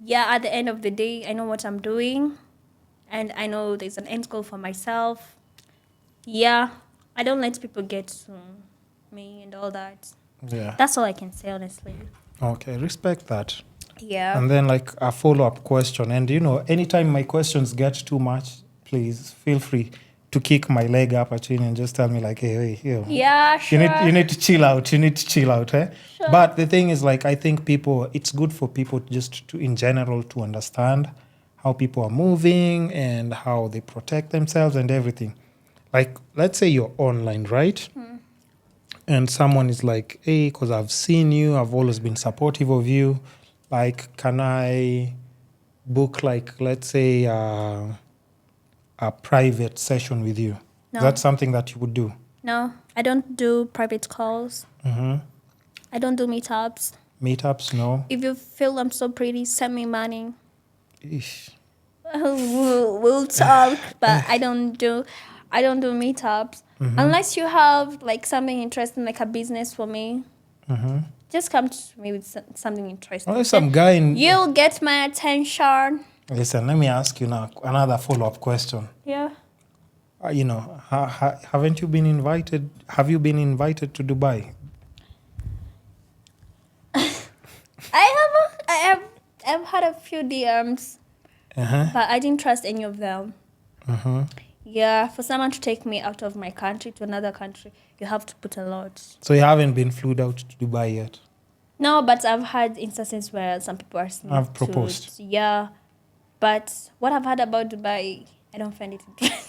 Yeah, at the end of the day, I know what I'm doing. And I know there's an end goal for myself. Yeah, I don't let people get to me and all that. Yeah. That's all I can say, honestly. Okay, respect that. Yeah. And then like a follow-up question. And anytime my questions get too much, please feel free to kick my leg up at you and just tell me like, hey, Yeah, sure. you need to chill out. Eh? Sure. But the thing is like, I think it's good for people just to, in general, to understand how people are moving and how they protect themselves and everything. Like, let's say you're online, right? And someone is like, hey, because I've seen you, I've always been supportive of you. Like, can I book, like, let's say, a private session with you? No. Is that something that you would do? No, I don't do private calls. I don't do meetups. Meetups, no? If you feel I'm so pretty, send me money. Eesh. We'll talk, but I don't do meetups unless you have like something interesting, like a business for me. Just come to me with something interesting. Well, there's some guy in. You'll get my attention. Listen, let me ask you now another follow-up question. Yeah. Haven't you been invited? Have you been invited to Dubai? I've had a few DMs, but I didn't trust any of them. Yeah, for someone to take me out of my country to another country, you have to put a lot. So you haven't been flew out to Dubai yet? No, but I've had instances where some people are asking me I've proposed. Yeah, but what I've heard about Dubai, I don't find it interesting.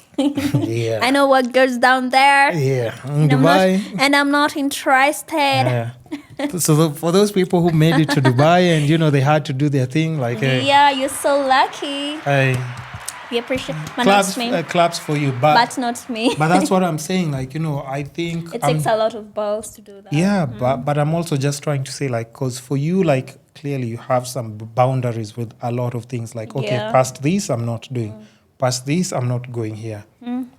Yeah. I know what goes down there. Yeah, And Dubai. I'm not interested. Yeah. So for those people who made it to Dubai and they had to do their thing, like Yeah, you're so lucky. We appreciate. But claps, not me. claps for you, but not me. but that's what I'm saying. Like I think it takes a lot of balls to do that. Yeah, but I'm also just trying to say like, because for you, like clearly you have some boundaries with a lot of things. Like past this I'm not doing, past this I'm not going here.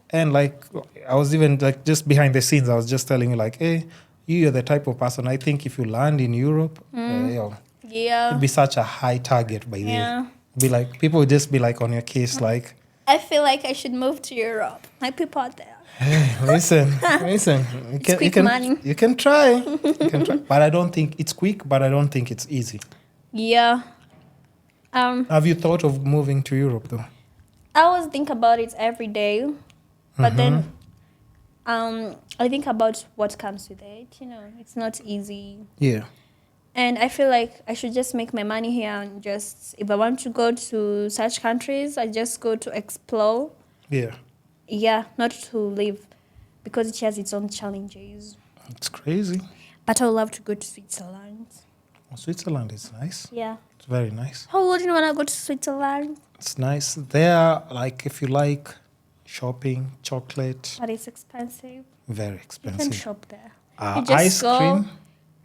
And like I was even like just behind the scenes, I was just telling you like, hey, you're the type of person. I think if you land in Europe, it'd be such a high target by then. Be like people would just be like on your case, like. I feel like I should move to Europe. My people are there. Hey, listen. Money. You can try. But I don't think it's quick. But I don't think it's easy. Yeah. Have you thought of moving to Europe though? I always think about it every day, but then I think about what comes with it. It's not easy. Yeah. And I feel like I should just make my money here and just, if I want to go to such countries, I just go to explore. Yeah. Yeah, not to live, because it has its own challenges. It's crazy. But I would love to go to Switzerland. Switzerland is nice. Yeah. It's very nice. How would you want to go to Switzerland? It's nice. There, like, if you like shopping, chocolate. But it's expensive. Very You expensive. can shop there. Ice cream.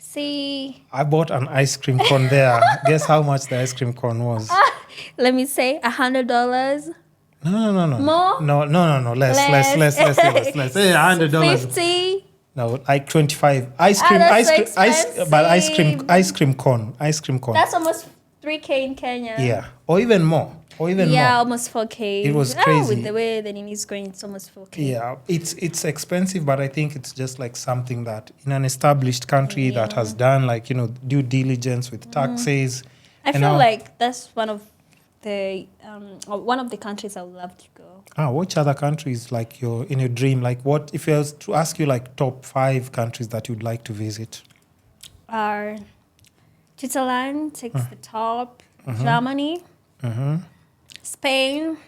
See. I bought an ice cream cone there. Guess how much the ice cream cone was? Let me say $100. No. More? No. Less. Hey, $100. 50. No, like 25. Ice cream, that's ice cream cone. That's almost 3K in Kenya. Yeah, or even more. Yeah, almost 4K. It was crazy. With the way the name is going, it's almost 4K. Yeah, it's expensive, but I think it's just like something that in an established country that has done like due diligence with taxes. I feel like that's one of one of the countries I would love to go. Which other countries, like, you're in your dream? Like, what if I was to ask you, like, top 5 countries that you'd like to visit? Are Switzerland takes the top, Germany, Spain,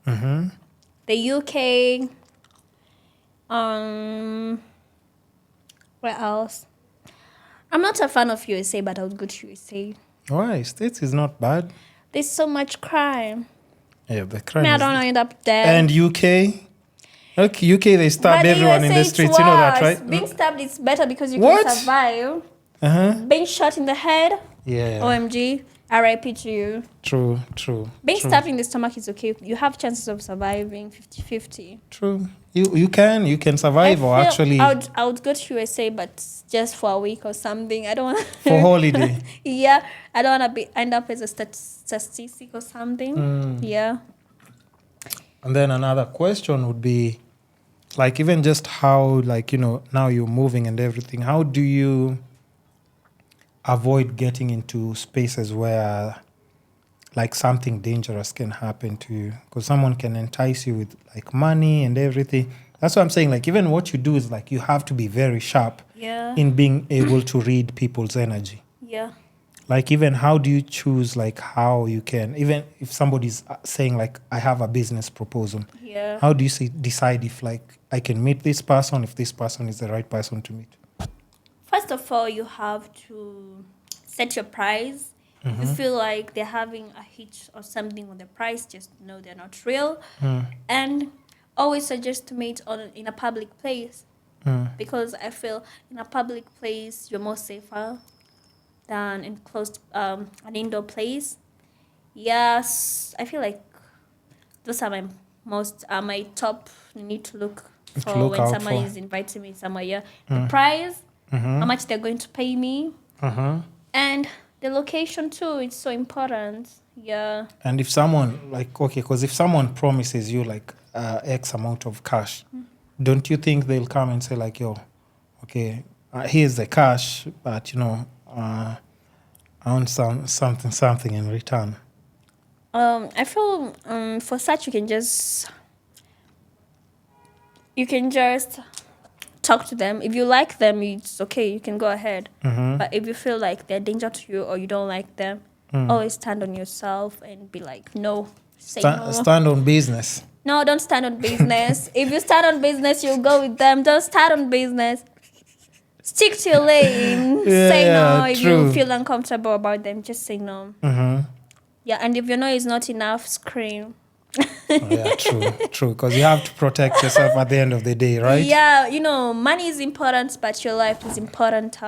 the UK. Where else? I'm not a fan of USA, but I would go to USA. Why? States is not bad. There's so much crime. Yeah, the crime. I don't end up there. And UK? Okay, UK, they stab But everyone in the USA, streets. it's You know that, worse. right? Being stabbed is better because you What? can survive. Being shot in the head, Yeah. OMG, RIP to you. True. Being stabbed in the stomach is okay. You have chances of surviving 50-50. True. You can survive, or actually I would go to USA, but just for a week or something. I don't want for holiday. Yeah, I don't want to end up as a statistic or something. Yeah. And then another question would be, like, even just how, like, you know, now you're moving and everything, how do you avoid getting into spaces where, like, something dangerous can happen to you? Because someone can entice you with, like, money and everything. That's what I'm saying. Like, even what you do is, like, you have to be very sharp in being able to read people's energy. Yeah. Like, even how do you choose, like, how you can, even if somebody's saying, like, I have a business proposal. Yeah. How do you decide if, like, I can meet this person, if this person is the right person to meet? First of all, you have to set your price. If you feel like they're having a hitch or something with the price, just know they're not real. And always suggest to meet in a public place. Because I feel in a public place, you're more safer than in closed, an indoor place. Yes, I feel like those are my top need to look for when somebody is inviting me somewhere. Yeah, the price, how much they're going to pay me, and the location too. It's so important. Yeah. And if someone, like, okay, because if someone promises you, like, X amount of cash, don't you think they'll come and say, like, yo, okay, here's the cash, but, you know, I want something in return? I feel for such you can just talk to them. If you like them, it's okay. You can go ahead. But if you feel like they're danger to you or you don't like them, always stand on yourself and be like, no. Say no. Stand on business. No, don't stand on business. If you stand on business, you'll go with them. Don't stand on business. Stick to your lane. Say no. If you feel uncomfortable about them, just say no. Yeah, and if your no is not enough, scream. True. Because you have to protect yourself at the end of the day, right? Yeah, you know, money is important, but your life is important.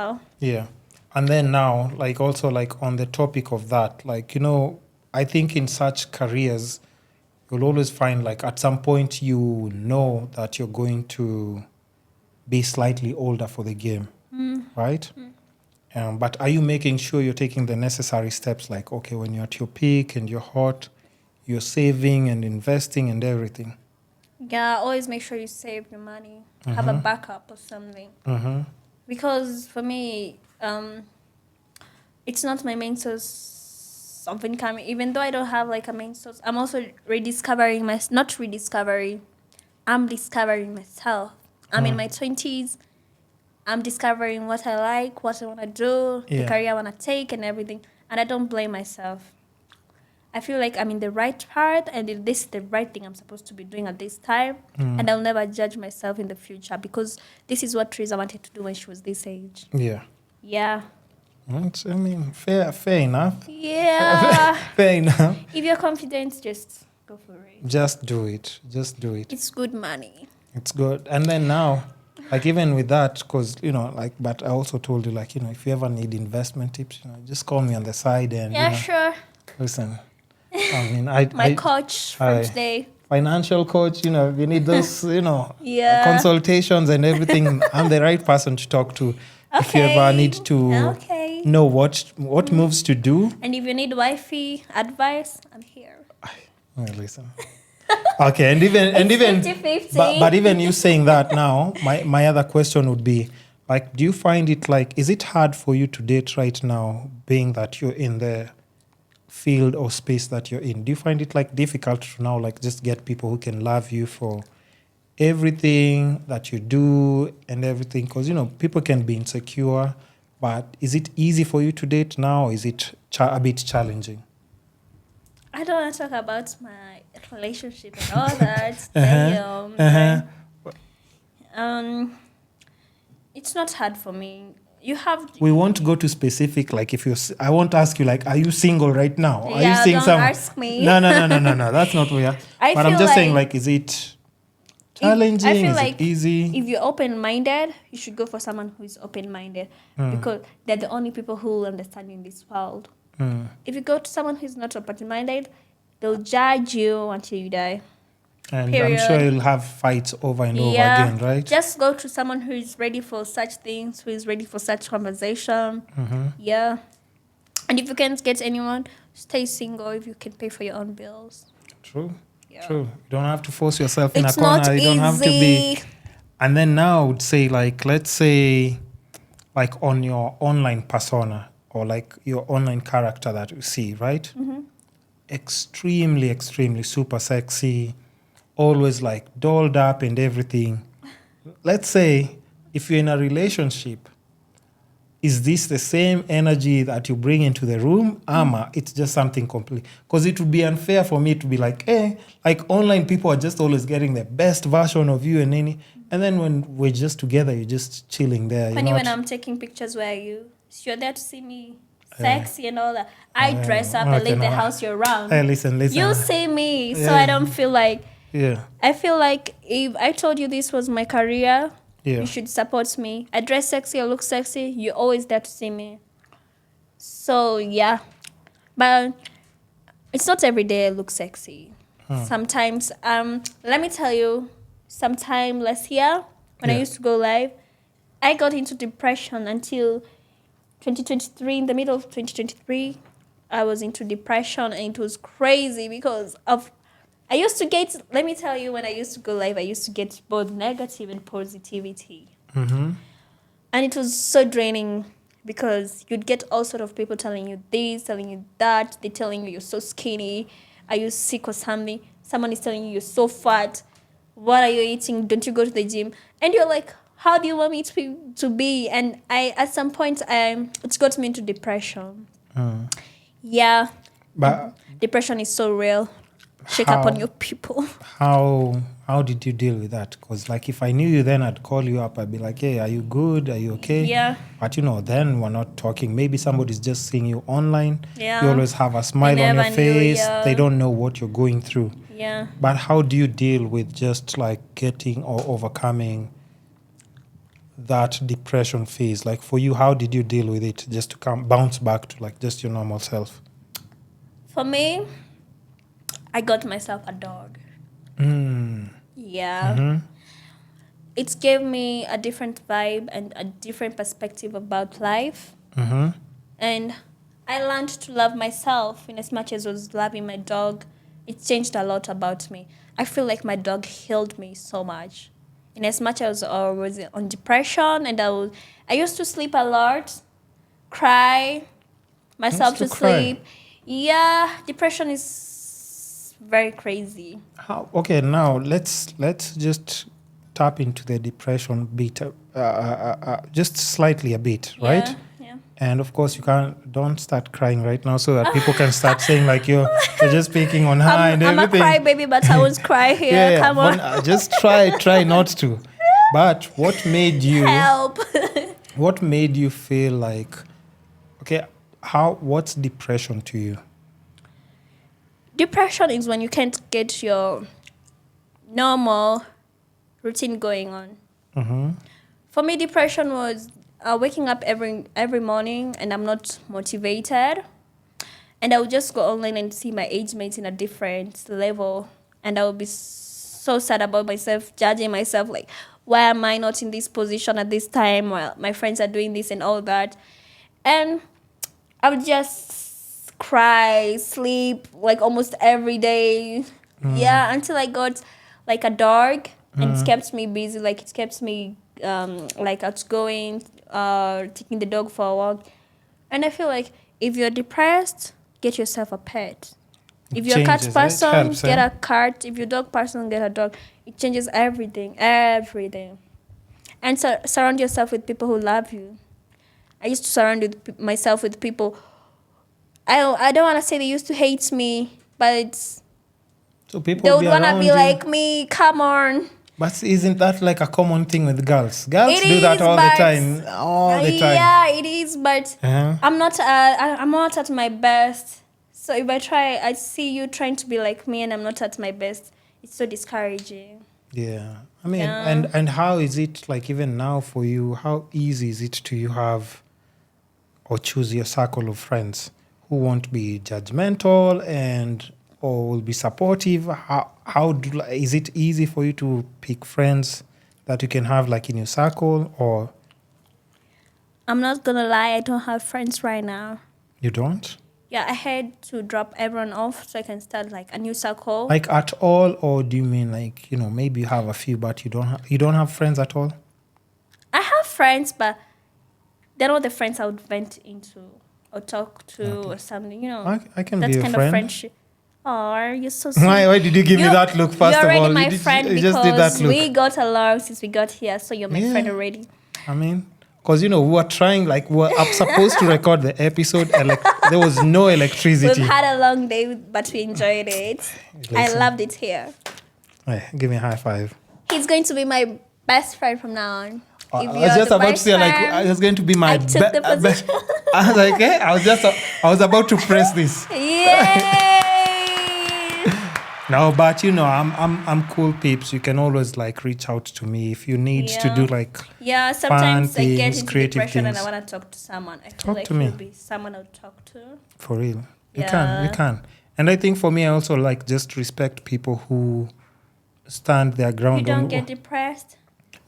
Yeah. And then now, like, also, like, on the topic of that, like, you know, I think in such careers, you'll always find, like, at some point you know that you're going to be slightly older for the game, right? But are you making sure you're taking the necessary steps, like, okay, when you're at your peak and you're hot, you're saving and investing and everything? Yeah, always make sure you save your money. Have a backup or something. Because for me, it's not my main source of income. Even though I don't have, like, a main source, I'm also I'm discovering myself. I'm in my 20s. I'm discovering what I like, what I want to do, the career I want to take and everything. And I don't blame myself. I feel like I'm in the right part and this is the right thing I'm supposed to be doing at this time. And I'll never judge myself in the future because this is what Terizah wanted to do when she was this age. Yeah. I mean, fair enough. Yeah. Fair enough. If you're confident, just go for it. Just do it. It's good money. It's good. And then now, like, even with that, because, you know, like, but I also told you, like, you know, if you ever need investment tips, you know, just call me on the side and, yeah, you know, sure. Listen, I mean, my coach from today. Financial coach, you know, you need those, you know, consultations and everything. I'm the right person to talk to if you ever need to know what moves to do. And if you need wifey advice, I'm here. Well, listen. Okay, and even 50-50. But even you saying that now, my other question would be, like, do you find it, like, is it hard for you to date right now, being that you're in the field or space that you're in? Do you find it like difficult to now like just get people who can love you for everything that you do and everything? Because, people can be insecure, but is it easy for you to date now, or is it a bit challenging? I don't want to talk about my relationship and all that. Damn. It's not hard for me. We won't go to specific, like if I won't ask you like, are you single right now? Are you seeing don't ask me. No. That's not what we are. But I'm just saying, like, is it challenging? I feel is like it easy? if you're open-minded, you should go for someone who is open-minded because they're the only people who will understand in this world. If you go to someone who's not open-minded, they'll judge you until you die. And Period. I'm sure you'll have fights over and over again, right? Just go to someone who is ready for such things, who is ready for such conversation. Yeah. And if you can't get anyone, stay single if you can pay for your own bills. True. Yeah. True. You don't have to force yourself in It's a corner. not You don't have to be. easy. And then now I would say, like, let's say, like on your online persona or like your online character that you see, right? Extremely, extremely super sexy, always like dolled up and everything. Let's say if you're in a relationship, is this the same energy that you bring into the room? It's just something complete. Because it would be unfair for me to be like, like online people are just always getting the best version of you and then when we're just together, you're just chilling there. Funny when I'm taking pictures where you're there to see me sexy and all that. I dress up and leave the house year round. Hey, listen. You see me, so I don't feel like... Yeah. I feel like if I told you this was my career, you should support me. I dress sexy, I look sexy, you're always there to see me. So, yeah. But it's not every day I look sexy. Sometimes, let me tell you, sometime last year, when I used to go live, I got into depression until 2023. In the middle of 2023, I was into depression, and it was crazy because of... I used to get, let me tell you, when I used to go live, I used to get both negative and positivity. And it was so draining because you'd get all sort of people telling you this, telling you that. They're telling you you're so skinny. Are you sick or something? Someone is telling you you're so fat. What are you eating? Don't you go to the gym? And you're like, how do you want me to be? And at some point, it's got me into depression. Yeah. But depression is so real. Check up on your people. How did you deal with that? Because like if I knew you then, I'd call you up. I'd be like, hey, are you good? Are you okay? Yeah. But then we're not talking. Maybe somebody's just seeing you online. Yeah. You always have a smile on your face. Yeah. They don't know what you're going through. Yeah. But how do you deal with just like getting or overcoming that depression phase? Like for you, how did you deal with it just to bounce back to like just your normal self? For me, I got myself a dog. Yeah. It gave me a different vibe and a different perspective about life. And I learned to love myself in as much as I was loving my dog. It changed a lot about me. I feel like my dog healed me so much. In as much as I was on depression and I used to sleep a lot, cry myself to sleep. Yeah, depression is very crazy. Okay, now let's just tap into the depression bit, just slightly a bit, right? Yeah. And of course, don't start crying right now, so that people can start saying like you're just picking on her and everything. I'm a crybaby, but I won't cry here. Yeah, come on. Just try not to. But what made you help? What made you feel like, okay? What's depression to you? Depression is when you can't get your normal routine going on. For me, depression was waking up every morning and I'm not motivated. And I would just go online and see my age mates in a different level. And I would be so sad about myself, judging myself, like, why am I not in this position at this time while my friends are doing this and all that? And I would just cry, sleep, like almost every day. Yeah, until I got like a dog and it kept me busy, like it kept me like outgoing, taking the dog for a walk. And I feel like if you're depressed, get yourself a pet. It If you're a cat changes, right? person, Helps, get eh? a cat. If you're a dog person, get a dog. It changes everything, everything. And surround yourself with people who love you. I used to surround myself with people. I don't want to say they used to hate me, but So people they would be want to around be you. like me. Come on. But isn't that like a common thing with girls? Girls It do that is, all the but- time. All the time. Yeah, it is, but Uh-huh. I'm not at my best. So if I see you trying to be like me and I'm not at my best, it's so discouraging. Yeah. I mean, Yeah. and how is it like even now for you? How easy is it to you have or choose your circle of friends who won't be judgmental and or will be supportive? Is it easy for you to pick friends that you can have like in your circle, or I'm not gonna lie, I don't have friends right now. you don't? Yeah, I had to drop everyone off so I can start like a new circle. Like at all, or do you mean like, maybe you have a few but you don't have friends at all? I have friends, but they're not the friends I would vent into or talk to or something. I can that's be a kind friend. of friendship. Oh, you're so sweet. Why did you give me that look first you're of already all? my You did- friend you just did that because look. we got along since we got here, so you're my Yeah. friend already. I mean, because we were trying, like, we were supposed to record the episode, and like there was no electricity. We've had a long day, but we enjoyed it. I Listen. loved it here. Hey, give me a high five. He's going to be my best friend from now on. I If was you're just the about to best say, like, friend, I was going to be my I took the position. I was like, hey, I was about to press this. Yay! No, but I'm cool, peeps. You can always like reach out to me if you need to Yeah. do like. Yeah, sometimes I get things, into creative depression and I things. want to talk to someone. I feel Talk like to me. you'll be someone I'll talk to. For real. You Yeah. can. And I think for me, I also like just respect people who stand their ground. You don't get depressed.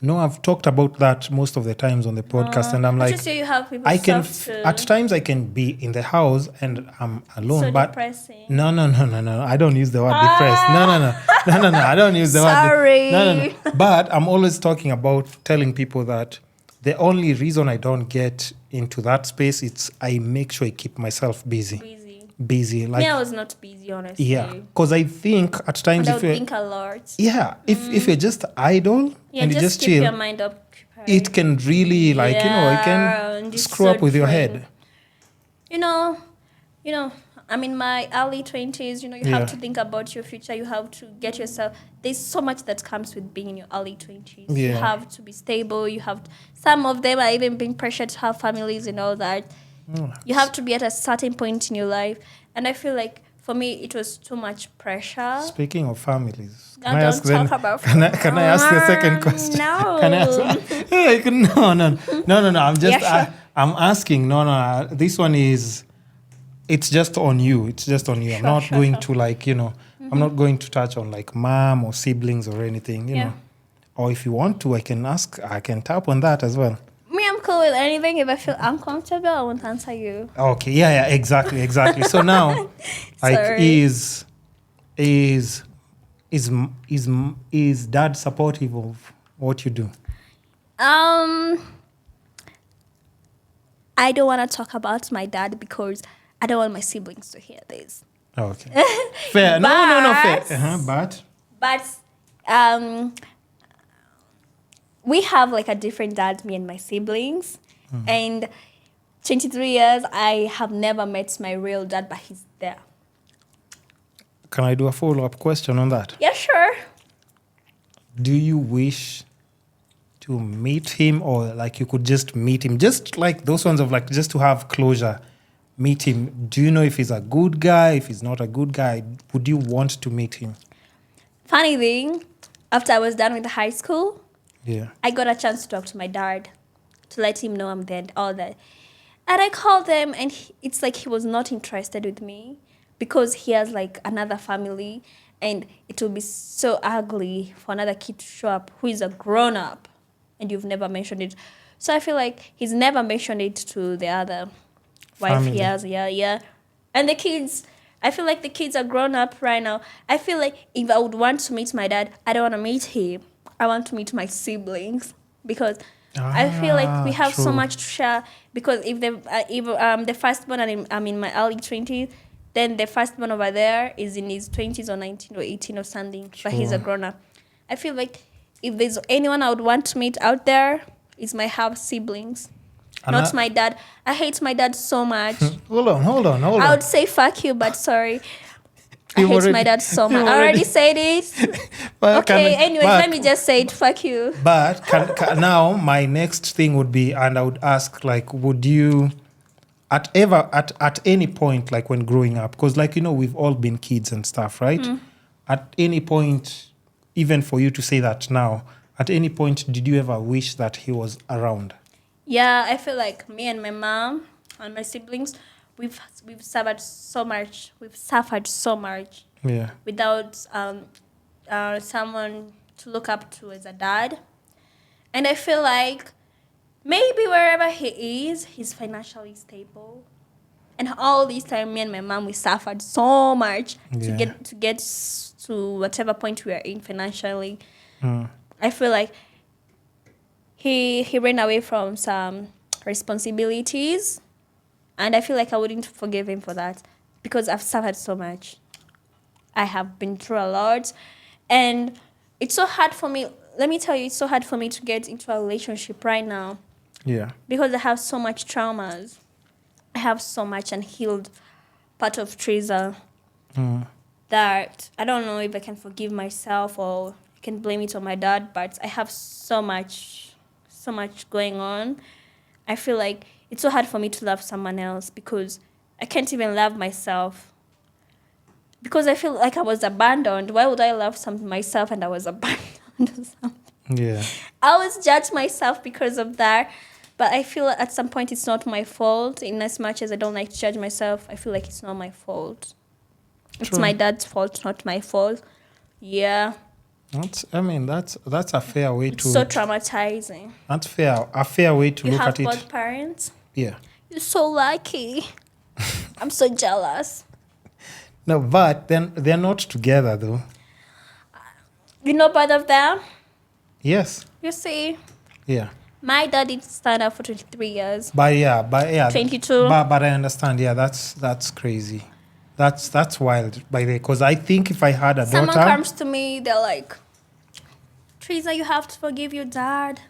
No, I've talked about that most of the times on the podcast, and I'm I like, just say you have people I can soft to- at times I can be in the house and I'm alone, so but depressing. no, I don't use the word depressed. No, I don't use the word. Sorry. No. But I'm always talking about telling people that the only reason I don't get into that space is I make sure I keep myself busy. Like, Me, I was not busy, honestly. yeah, because I think at times And I if would you think a lot. if you're just idle Yeah, and you just keep chill, your mind occupied. it can really like it and can it's screw so up with your draining. head. I'm in my early 20s. You Yeah. have to think about your future. You have to get yourself. There's so much that comes with being in your early 20s. You Yeah. have to be stable. Some of them are even being pressured to have families and all that. You have to be at a certain point in your life. And I feel like for me, it was too much pressure. Speaking of families, No, don't talk about can I ask the second question? No. Can I ask? No. I'm just Yeah, sure. I'm asking. No. This one is. It's just on you. I'm not sure, going sure. to like I'm not going to touch on like mom or siblings or anything. You Yeah. know. Or if you want to, I can ask. I can tap on that as well. Me, I'm cool with anything. If I feel uncomfortable, I won't answer you. Okay. Yeah. Exactly. So now, like, Sorry. is dad supportive of what you do? I don't want to talk about my dad because I don't want my siblings to hear this. Okay. Fair. No. Fair. But But we have like a different dad, me and my siblings. And 23 years, I have never met my real dad, but he's there. can I do a follow-up question on that? Yeah, sure. Do you wish to meet him, or like you could just meet him, just like those ones of like just to have closure? Meet him. Do you know if he's a good guy? If he's not a good guy, would you want to meet him? Funny thing, after I was done with high school, Yeah. I got a chance to talk to my dad, to let him know I'm there and all that. And I called him, and it's like he was not interested with me because he has like another family, and it will be so ugly for another kid to show up who is a grown-up, and you've never mentioned it. So I feel like he's never mentioned it to the other wife Family. he has. Yeah. And the kids, I feel like the kids are grown up right now. I feel like if I would want to meet my dad, I don't want to meet him. I want to meet my siblings because I feel like we have so true. much to share. Because if the firstborn and I'm in my early 20s, Then the first one over there is in his 20s or 19 or 18 or something, but he's a grown-up. I feel like if there's anyone I would want to meet out there, it's my half siblings, not my dad. I hate my dad so much. Hold on. I would say fuck you, but sorry. I hate my dad so much. I already said it. Anyways, let me just say it. Fuck you. But now my next thing would be, and I would ask, like, would you at any point, like when growing up, because like, you know, we've all been kids and stuff, right? At any point, even for you to say that now, at any point, did you ever wish that he was around? Yeah, I feel like me and my mom and my siblings, we've suffered so much. Yeah. Without someone to look up to as a dad. And I feel like maybe wherever he is, he's financially stable. And all this time, me and my mom, we suffered so much to get to whatever point we are in financially. I feel like he ran away from some responsibilities. And I feel like I wouldn't forgive him for that because I've suffered so much. I have been through a lot. And it's so hard for me. Let me tell you, it's so hard for me to get into a relationship right now. Yeah. Because I have so much traumas. I have so much unhealed part of Terizah that I don't know if I can forgive myself or I can blame it on my dad, but I have so much going on. I feel like it's so hard for me to love someone else because I can't even love myself. Because I feel like I was abandoned. Why would I love myself and I was abandoned or something? Yeah. I always judge myself because of that. But I feel at some point it's not my fault. In as much as I don't like to judge myself, I feel like it's not my fault. True. It's my dad's fault, not my fault. Yeah. That's a fair way It's so traumatizing. That's fair. A fair way to look at it. You have both parents? Yeah. You're so lucky. I'm so jealous. No, but then they're not together though. You know both of them? Yes. You see? Yeah. My dad did stand up for 23 years. But yeah. 22. But I understand. Yeah, that's crazy. That's wild, by the way. Because I think if I had a Someone daughter... comes to me, they're like, Terizah, you have to forgive your dad.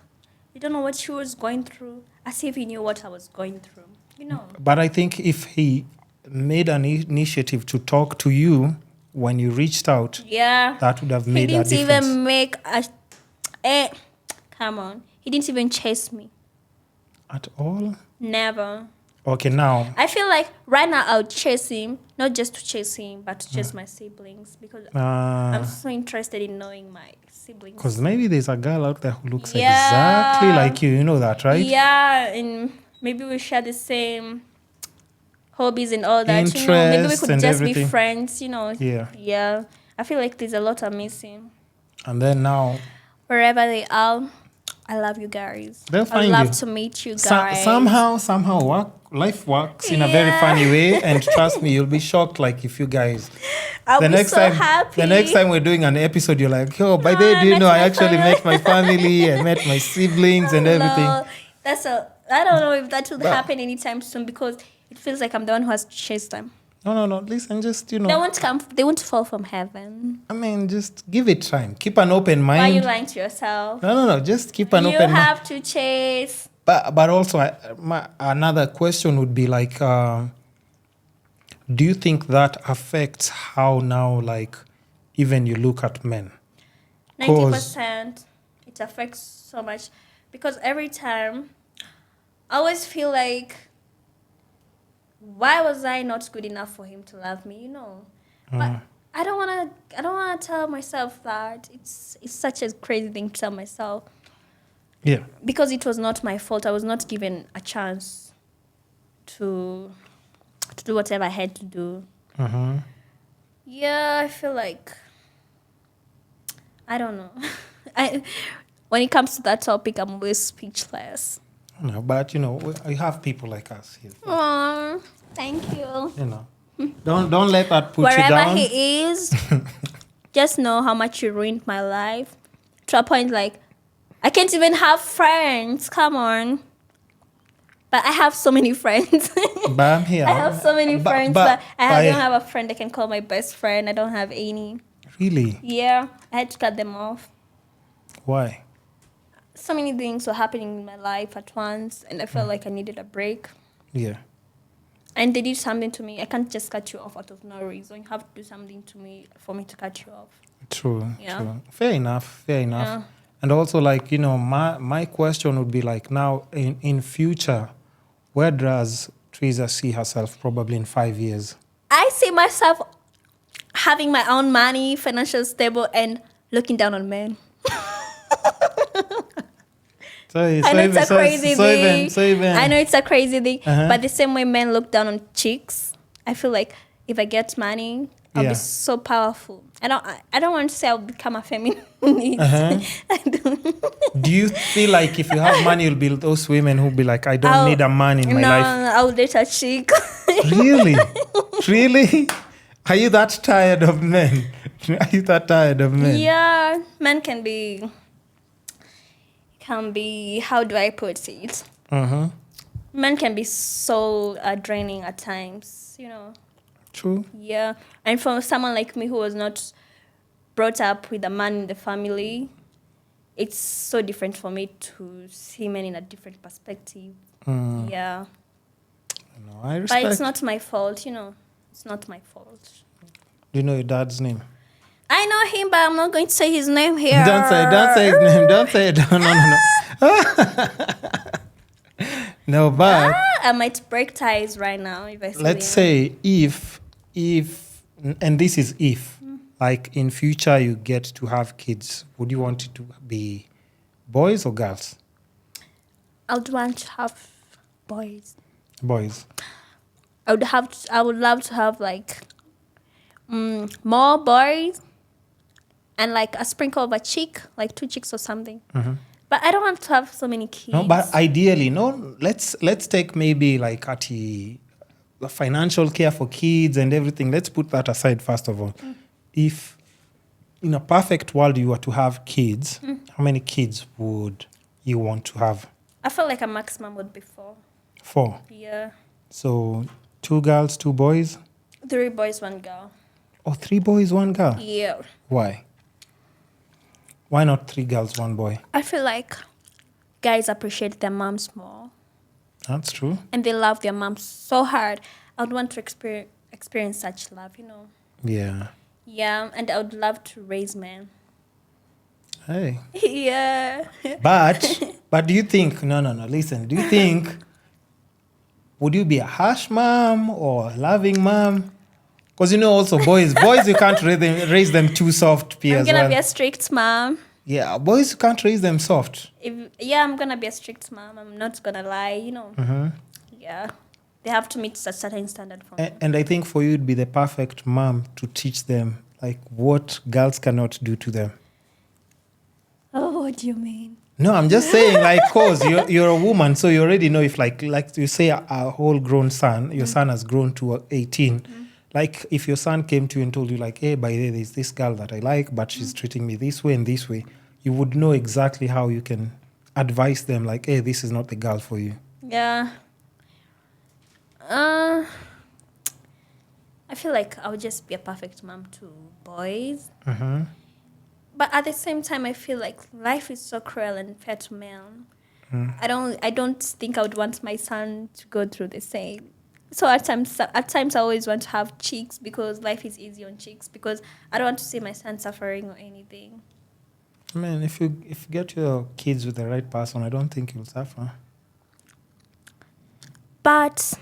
You don't know what she was going through. As if he knew what I was going through. You know. But I think if he made an initiative to talk to you when you reached out, that would have made a difference. He didn't even make a... come on. He didn't even chase me. At all? Never. Okay, now... I feel like right now I would chase him, not just to chase him, but to chase my siblings. Because I'm so interested in knowing my siblings. Because maybe there's a girl out there who looks exactly like you. You know that, right? Yeah, and maybe we share the same hobbies and all that. Interests, you know, maybe we could just everything. be friends, you know. Yeah. I feel like there's a lot I'm missing. And then now... Wherever they are, I love you guys. They'll find I'd love to meet you guys. Somehow life works in a very funny way. And trust me, you'll be shocked like if you guys... I'll be so happy. The next time we're doing an episode, you're like, oh, by the way, do you know, I actually met my family, I met my siblings and everything. I don't know if that will happen anytime soon because it feels like I'm the one who has to chase them. No. Listen, just, you know. They won't fall from heaven. I mean, just give it time. Keep an open mind. Why are you lying to yourself? No. Just keep an open mind. You have to chase. But also, another question would be like, do you think that affects how now, like, even you look at men? 90%. It affects so much. Because every time, I always feel like, why was I not good enough for him to love me? You know, but I don't wanna tell myself that. It's such a crazy thing to tell myself. Yeah. Because it was not my fault. I was not given a chance to do whatever I had to do. Yeah, I feel like I don't know. When it comes to that topic, I'm always speechless. No, but you know, I have people like us here. Aww, thank you. You know, don't let that put Wherever you down. he is, just know how much you ruined my life. To a point like, I can't even have friends. Come on. But I have so many friends. But I'm here. I have so many friends, but but I don't have a friend I can call my best friend. I don't have any. Really? Yeah, I had to cut them off. Why? So many things were happening in my life at once, and I felt like I needed a break. Yeah. And they did something to me. I can't just cut you off out of no reason. You have to do something to me for me to cut you off. True. Yeah. True. Fair enough. Yeah. And also, like, my question would be like, now in future, where does Terizah see herself probably in 5 years? I see myself having my own money, financial stable, and looking down on men. I know it's a crazy thing. I know it's a crazy thing. But the same way men look down on chicks, I feel like if I get money, I'll be so powerful. I don't want to say I'll become a feminist. I don't. Do you feel like if you have money, you'll be those women who'll be like, I don't need a man in my life? No, I'll date a chick. Really? Really? Are you that tired of men? Are you that tired of men? Yeah, men can be, how do I put it? Men can be so draining at times, True. Yeah, and for someone like me who was not brought up with a man in the family, it's so different for me to see men in a different perspective. Yeah. No, I respect. But it's not my fault, It's not my fault. Do you know your dad's name? I know him, but I'm not going to say his name here. Don't say his name. Don't say it. No. No, but I might break ties right now if I say let's say if, and this is if, like in future you get to have kids, would you want it to be boys or girls? I would want to have boys. Boys. I would love to have like more boys and like a sprinkle of a chick, like 2 chicks or something. But I don't want to have so many kids. No, but ideally, let's take maybe like the financial care for kids and everything. Let's put that aside first of all. If in a perfect world you were to have kids, how many kids would you want to have? I feel like a maximum would be 4. 4. Yeah. So 2 girls, 2 boys? 3 boys, 1 girl. Oh, 3 boys, 1 girl? Yeah. Why? Why not 3 girls, 1 boy? I feel like guys appreciate their moms more. That's true. And they love their moms so hard. I would want to experience such love, Yeah. Yeah, and I would love to raise men. Hey. Yeah. But do you think, no, listen, do you think, would you be a harsh mom or a loving mom? Because also boys you can't raise them too soft. I'm going to be a strict mom. Yeah, boys you can't raise them soft. I'm going to be a strict mom. I'm not going to lie, Yeah. They have to meet a certain standard for me. And I think for you, it'd be the perfect mom to teach them like what girls cannot do to them. Oh, what do you mean? No, I'm just saying, like, cause you're a woman, so you already know if like you say a whole grown son, your son has grown to 18. Like if your son came to you and told you like, hey, by the way, there's this girl that I like, but she's treating me this way and this way, you would know exactly how you can advise them like, hey, this is not the girl for you. Yeah. I feel like I would just be a perfect mom to boys. But at the same time, I feel like life is so cruel and unfair to men. I don't think I would want my son to go through the same. So at times I always want to have chicks because life is easy on chicks because I don't want to see my son suffering or anything. I mean, if you get your kids with the right person, I don't think you'll suffer. But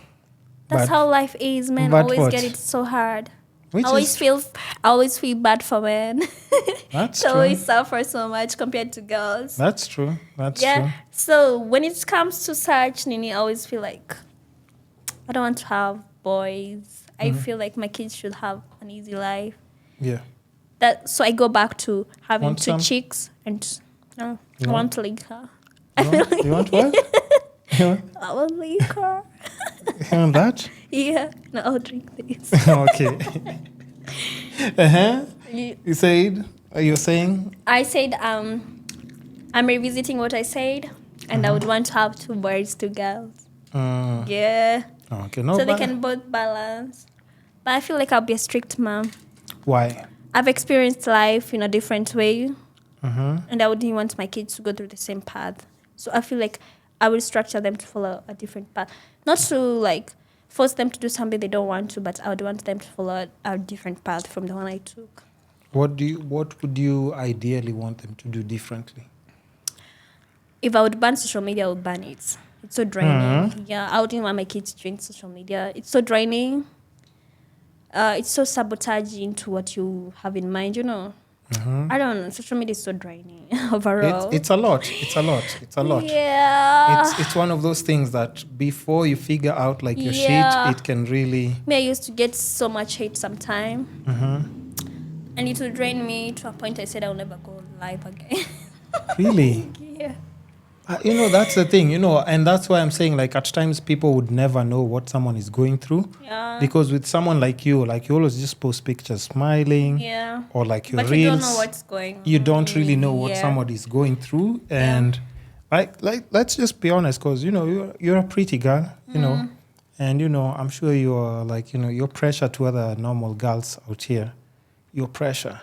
that's how life is, men. Always get it so hard. I always feel bad for men. That's they true. always suffer so much compared to girls. That's true. That's yeah. true. So when it comes to such, Nini, I always feel like I don't want to have boys. I feel like my kids should have an easy life. Yeah. So I go back to having Want 2 some? chicks and I want liquor. You want what? I want liquor. You want that? Yeah. No, I'll drink this. Okay. You said, you're saying? I said I'm revisiting what I said and I would want to have 2 boys, 2 girls. Yeah. Okay, no. So they can both balance. But I feel like I'll be a strict mom. Why? I've experienced life in a different way. And I wouldn't want my kids to go through the same path. So I feel like I will structure them to follow a different path. Not to like force them to do something they don't want to, but I would want them to follow a different path from the one I took. What would you ideally want them to do differently? If I would ban social media, I would ban it. It's so draining. Yeah, I wouldn't want my kids to join social media. It's so draining. It's so sabotaging to what you have in mind, you know. I don't know. Social media is so draining overall. It's a lot. It's a lot. Yeah. It's one of those things that before you figure out like your shit, it can really... Me, I used to get so much hate sometime. And it would drain me to a point I said I'll never go live again. Really? Yeah. That's the thing, and that's why I'm saying, like, at times people would never know what someone is going through. Yeah. Because with someone like you always just post pictures smiling. Yeah. Or like your but reels. You don't know what's going on. You don't really know what somebody is going through. And like let's just be honest, because, you're a pretty girl, and, I'm sure you're like, your pressure to other normal girls out here. Your pressure.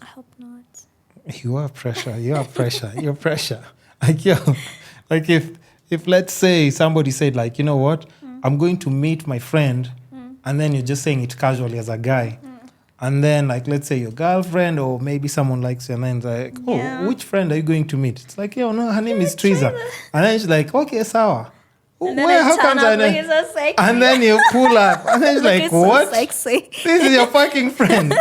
I hope not. You are pressure. You're pressure. Like if let's say somebody said like, you know what, I'm going to meet my friend, and then you're just saying it casually as a guy, and then like let's say your girlfriend or maybe someone likes you, and then it's like, oh, which friend are you going to meet? It's like, no, her name is Terizah, and then she's like, okay, sawa. And then how comes I know? So sexy. And then you pull up, and then she's like, what? So sexy. This is your fucking friend.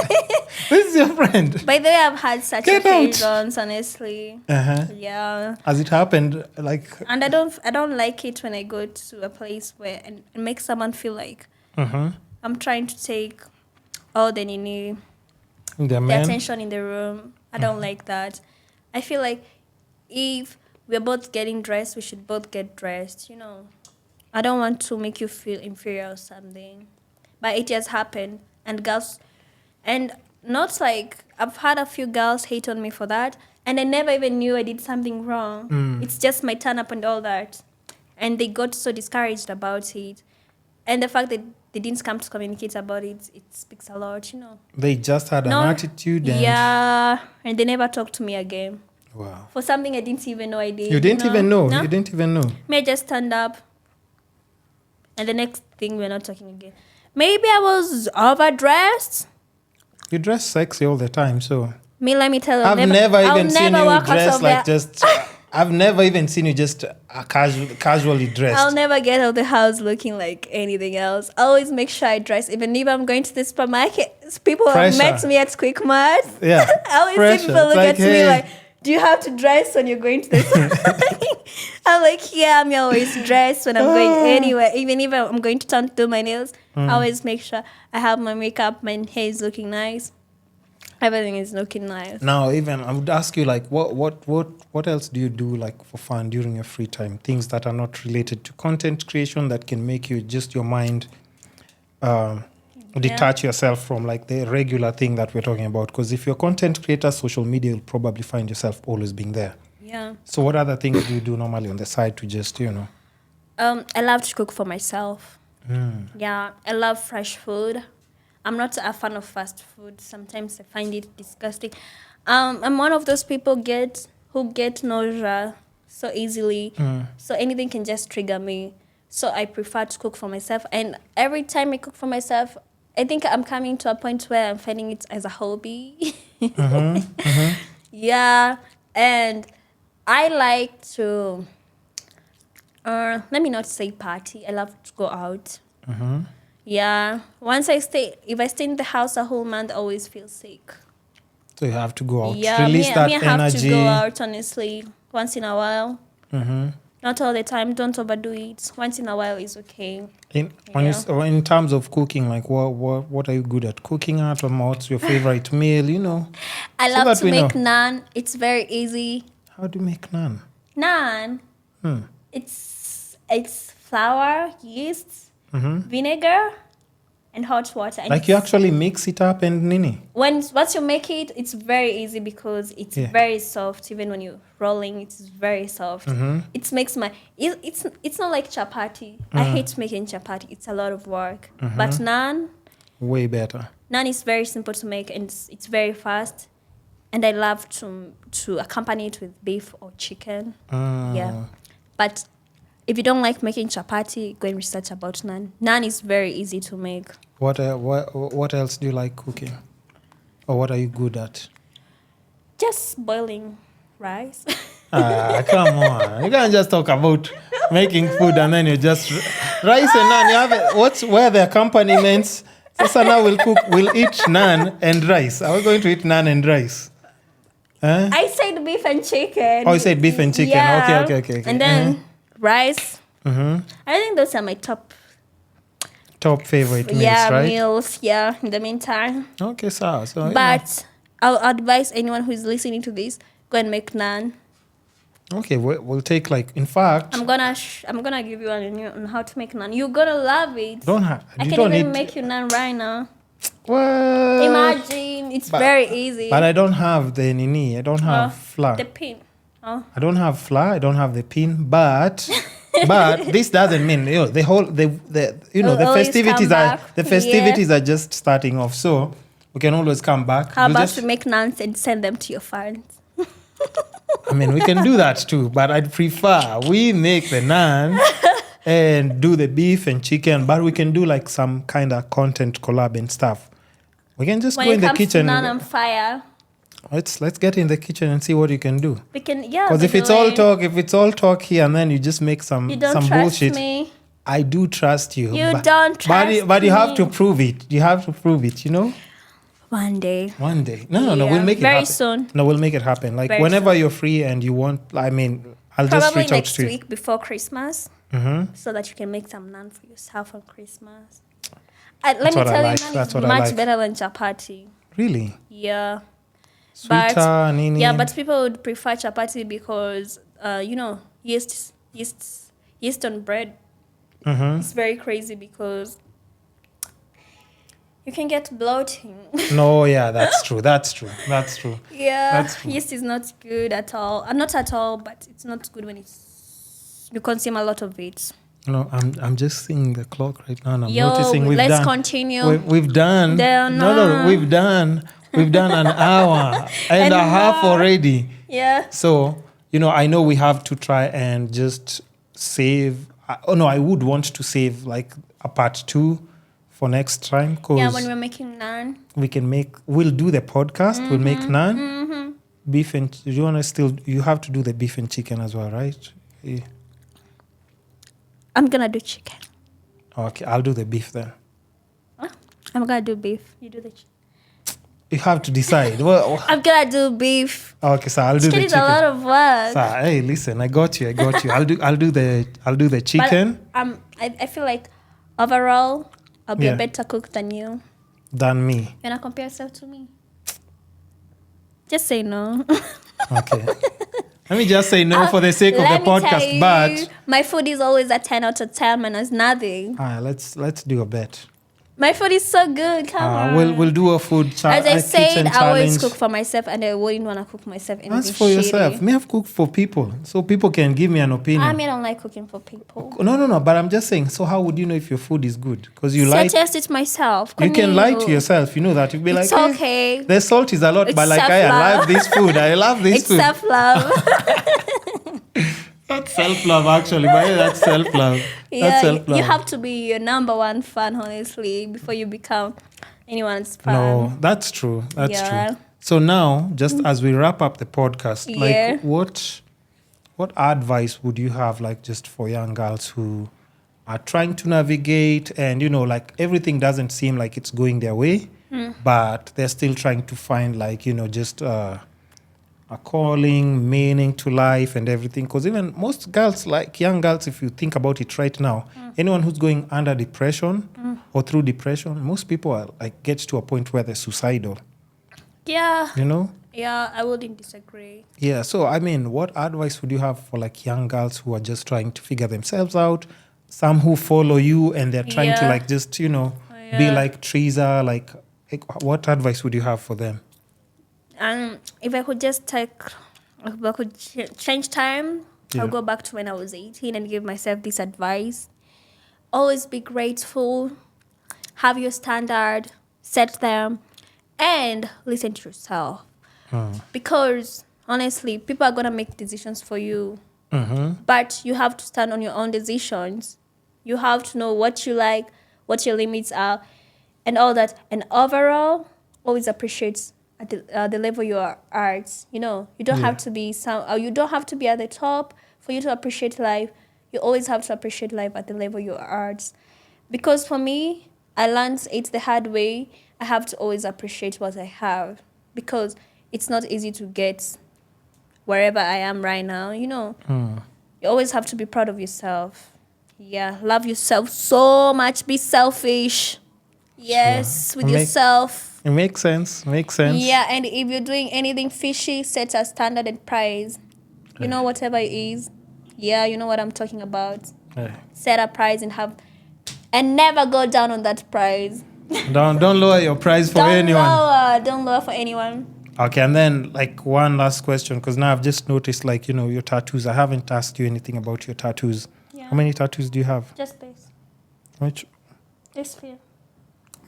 This is your friend. By the way, I've had such occasions, honestly. Yeah. Has it happened? Like. And I don't like it when I go to a place where and make someone feel like I'm trying to take all the attention in the room. I don't like that. I feel like if we're both getting dressed, we should both get dressed, I don't want to make you feel inferior or something. But it has happened. And girls, and not like, I've had a few girls hate on me for that. And I never even knew I did something wrong. It's just my turn up and all that. And they got so discouraged about it. And the fact that they didn't come to communicate about it, it speaks a lot, They just had an attitude. And they never talked to me again. Wow. For something I didn't even know I did. You didn't even know? No? You didn't even know? Me, I just stand up. And the next thing, we're not talking again. Maybe I was overdressed. You dress sexy all the time, so... Me, let me tell you. I've never even seen you dress like just... I've never even seen you just casually dressed. I'll never get out of the house looking like anything else. I always make sure I dress. Even if I'm going to the supermarket, people have met me at Quick Mart. Yeah. I always see people look at me like, do you have to dress when you're going to the supermarket? I'm like, yeah, I'm always dressed when I'm going anywhere. Even if I'm going to town to do my nails, I always make sure I have my makeup, my hair is looking nice. Everything is looking nice. Now, even I would ask you, like, what else do you do, like, for fun during your free time? Things that are not related to content creation that can make you just your mind detach yourself from, like, the regular thing that we're talking about. Because if you're a content creator, social media, you'll probably find yourself always being there. Yeah. So what other things do you do normally on the side to just, I love to cook for myself. Yeah, I love fresh food. I'm not a fan of fast food. Sometimes I find it disgusting. I'm one of those people who get nausea so easily. So anything can just trigger me. So I prefer to cook for myself. And every time I cook for myself, I think I'm coming to a point where I'm finding it as a hobby. Yeah. And I like to, let me not say party. I love to go out. Yeah. If I stay in the house a whole month, I always feel sick. So you have to go out. Yeah, Release that I energy. have to go out, honestly, once in a while. Not all the time. Don't overdo it. Once in a while is okay. In terms of cooking, like what are you good at cooking at, or what's your favorite meal? I love to make naan. It's very easy. How do you make naan? Naan. It's flour, yeast, vinegar, and hot water. And Like you actually mix it up and nini? once you make it, it's very easy because it's very soft. Even when you're rolling, it's very soft. It makes it's not like chapati. I hate making chapati. It's a lot of work. But naan, way better. Naan is very simple to make and it's very fast. And I love to accompany it with beef or chicken. Yeah. But if you don't like making chapati, go and research about naan. Naan is very easy to make. What else do you like cooking? Or what are you good at? Just boiling rice. Come on. You can't just talk about making food and then you just... Rice and naan, you have it. Where the accompaniments? So now we'll eat naan and rice. Are we going to eat naan and rice? Huh? I said beef and chicken. Oh, you said beef and chicken. Yeah. Okay. And then rice. I think those are my top favorite meals, right? Meals. Yeah, in the meantime. Okay, so But I'll advise anyone who is listening to this, go and make naan. Okay, we'll take in fact... I'm gonna give you on how to make naan. You're gonna love it. I can even make you naan right now. What? Imagine, it's very easy. But I don't have the nini. I don't have flour. The pin. Oh. I don't have flour. I don't have the pin. But this doesn't mean the festivities are just starting off. So we can always come back. How about to make naans and send them to your friends? I mean, we can do that too. But I'd prefer we make the naan and do the beef and chicken. But we can do some kind of content collab and stuff. We can just go in the kitchen. When it comes to naan on fire. Let's get in the kitchen and see what you can do. We can, Because if it's all talk here and then you just make some bullshit. You don't trust me. I do trust you. You don't trust me. But you have to prove it. You have to prove it, One day. No, we'll make it happen. Very soon. No, we'll make it happen. Whenever you're free and you want, I'll just reach out to you. Probably next week before Christmas. So that you can make some naan for yourself on Christmas. Let me tell you, naan is much better than chapati. Really? Yeah. Sweeter, nini. Yeah, but people would prefer chapati because, yeast on bread. It's very crazy because you can get bloating. No, yeah, that's true. Yeah, that's true. Yeast is not good at all. Not at all, but it's not good when you consume a lot of it. No, I'm just seeing the clock right now and I'm noticing let's continue. We've done... We've done an hour and a half already. Yeah. So, I know we have to try and just save... I would want to save a part 2 for next time. Yeah, when we're making naan. We'll do the podcast. We'll make naan. Beef and... You have to do the beef and chicken as well, right? Yeah. I'm going to do chicken. Okay, I'll do the beef then. I'm going to do beef. You do the chicken. You have to decide. Well, I'm going to do beef. Okay, so I'll do the chicken. It's a lot of work. So, hey, listen, I got you. I'll do the chicken. But, I feel like overall I'll be a better cook than you. Than me. You're not compare yourself to me. Just say no. Okay. Let me just say no for the sake of the podcast. But my food is always a 10 out of 10 minus nothing. Let's do a bet. My food is so good. Come on. We'll do a food challenge. As I said, I always cook for myself, and I wouldn't want to cook myself anything. That's for yourself. Me have cooked for people, so people can give me an opinion. I don't like cooking for people. No. But I'm just saying. So how would you know if your food is good? Because you like. So I test it myself. You can lie to yourself. You know that. You'll be it's like, okay. The salt is a lot, but I love this food. I love this food. It's self-love. That's self-love, actually. But that's self-love. Yeah, that's self-love. You have to be your number one fan, honestly, before you become anyone's fan. No, that's true. That's true. So now, just as we wrap up the podcast, what advice would you have, just for young girls who are trying to navigate and, everything doesn't seem like it's going their way, but they're still trying to find, just... a calling, meaning to life and everything. Because even most girls, young girls, if you think about it right now, anyone who's going under depression or through depression, most people are, get to a point where they're suicidal. Yeah. Yeah, I wouldn't disagree. Yeah, so, what advice would you have for, young girls who are just trying to figure themselves out? Some who follow you and they're trying to, be like Terizah? Like, what advice would you have for them? If I could just change time, I'll go back to when I was 18 and give myself this advice. Always be grateful, have your standard, set them, and listen to yourself. Because honestly, people are going to make decisions for you. But you have to stand on your own decisions. You have to know what you like, what your limits are, and all that. And overall, always appreciate at the level you are at. You know, you don't have to be you don't have to be at the top for you to appreciate life. You always have to appreciate life at the level you are at. Because for me, I learned it the hard way. I have to always appreciate what I have, because it's not easy to get wherever I am right now, you know. You always have to be proud of yourself. Yeah, love yourself so much. Be selfish. Yes, with yourself. It makes sense. Yeah, and if you're doing anything fishy, set a standard and price. You know, whatever it is. Yeah, you know what I'm talking about. Set a price and never go down on that price. Don't lower your price for anyone. Don't lower for anyone. Okay, and then like one last question, because now I've just noticed, like, you know, your tattoos. I haven't asked you anything about your tattoos. Yeah. How many tattoos do you have? Just this. Which? This few.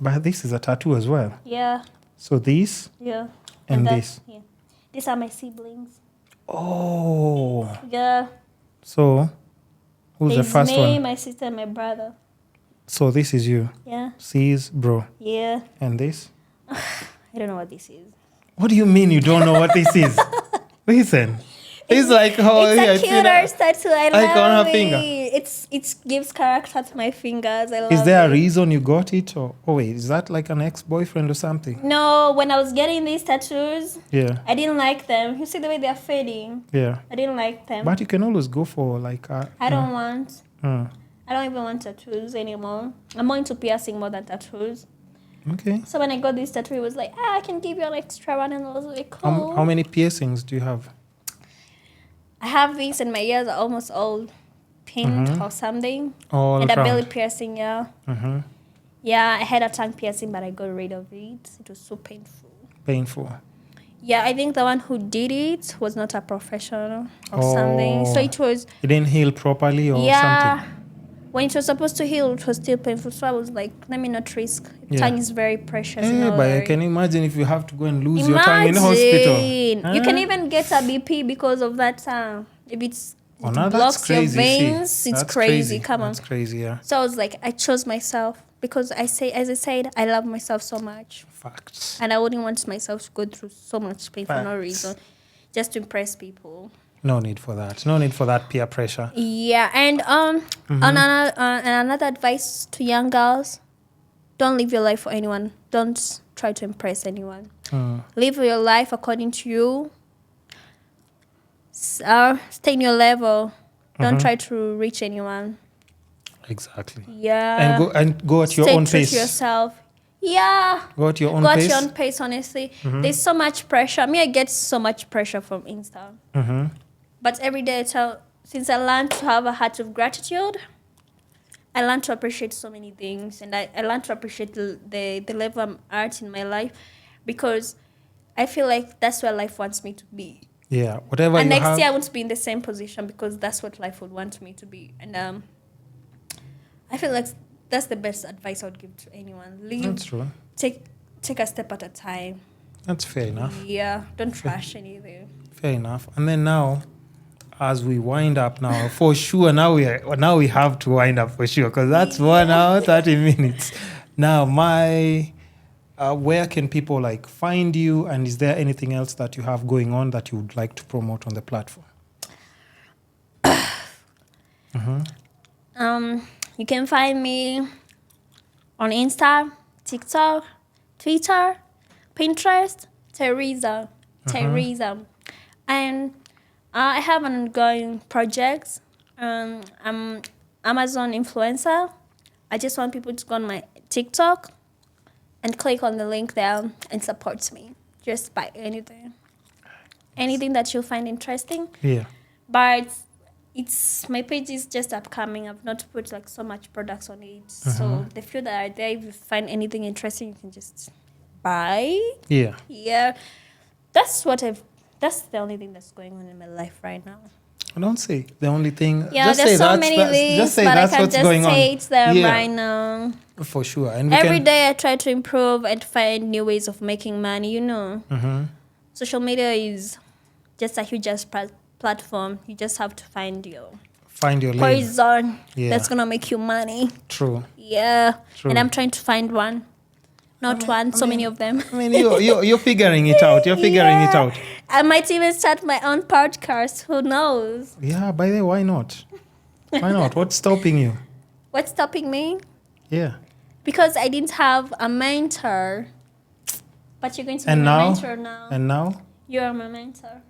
But this is a tattoo as well. Yeah. So this? Yeah. And this? Yeah. These are my siblings. Oh. Yeah. So, who's the first me, one? My sister, and my brother. So this is you? Yeah. C's bro? Yeah. And this? I don't know what this is. What do you mean you don't know what this is? Listen. It's like how it's a cute tattoo. I like love on her it. finger. It gives character to my fingers. I love Is there it. a reason you got it? Or wait, is that like an ex-boyfriend or something? No, when I was getting these tattoos, Yeah. I didn't like them. You see the way they're fading? Yeah. I didn't like them. But you can always go for like I don't want. I don't even want tattoos anymore. I'm more into piercing more than tattoos. Okay. So when I got this tattoo, it was like, I can give you an extra one, and I was like, cool. How many piercings do you have? I have these, and my ears are almost all pinned or something. All and around. a belly piercing, yeah. Yeah, I had a tongue piercing, but I got rid of it. It was so painful. Painful. Yeah, I think the one who did it was not a professional or something. So it was... It didn't heal properly or something? When it was supposed to heal, it was still painful. So I was like, let me not risk. Tongue is very precious. But I can imagine if you have to go and lose your tongue in hospital. You can even get a BP because of that tongue. If it blocks your veins, it's crazy. Come on. That's crazy, yeah. So I was like, I chose myself because as I said, I love myself so much. Facts. And I wouldn't want myself to go through so much pain for no reason. Just to impress people. No need for that. No need for that peer pressure. Yeah, and another advice to young girls: don't live your life for anyone. Don't try to impress anyone. Live your life according to you. Stay in your level. Don't try to reach anyone. Exactly. Yeah. And go at your own pace. Stay true to yourself. Yeah. Go at your own pace. pace. Go at your own pace, honestly. There's so much pressure. I get so much pressure from Insta. But every day since I learned to have a heart of gratitude, I learned to appreciate so many things. And I learned to appreciate the level I'm at in my life, because I feel like that's where life wants me to be. Yeah, whatever and you next year I want to be in the same position, because that's what life would want me to be. And I feel like that's the best advice I would give to anyone. That's true. Take a step at a time. That's fair enough. Yeah, don't trash anything. Fair enough. And then now, as we wind up now, for sure, now we have to wind up for sure, because that's 1 hour, 30 minutes. Now, where can people like find you, and is there anything else that you have going on that you would like to promote on the platform? You can find me on Insta, TikTok, Twitter, Pinterest, Terizah. And I have an ongoing project. I'm Amazon influencer. I just want people to go on my TikTok and click on the link there and support me. Just buy anything that you'll find interesting. Yeah. But my page is just upcoming. I've not put like so much products on it. So the few that are there, if you find anything interesting, you can just buy. Yeah. Yeah. That's the only thing that's going on in my life right now. Don't say the only thing. Yeah, just there's say so that's, many that's, things, just say but that's I can what's just going say on. it's there Yeah. right now. For sure. And Every day I try to improve and find new ways of making money, Mm-hmm. Social media is just a huge platform. You just have to find your lane. poison Yeah. that's going to make you money. True. Yeah. True. And I'm trying to find one. Many of them. I mean, you're figuring it out. You're figuring it out. I might even start my own podcast. Who knows? Yeah, by the way, why not? Why not? What's stopping you? What's stopping me? Yeah. Because I didn't have a mentor. But you're going to be And my now? mentor now. And now? You are my mentor.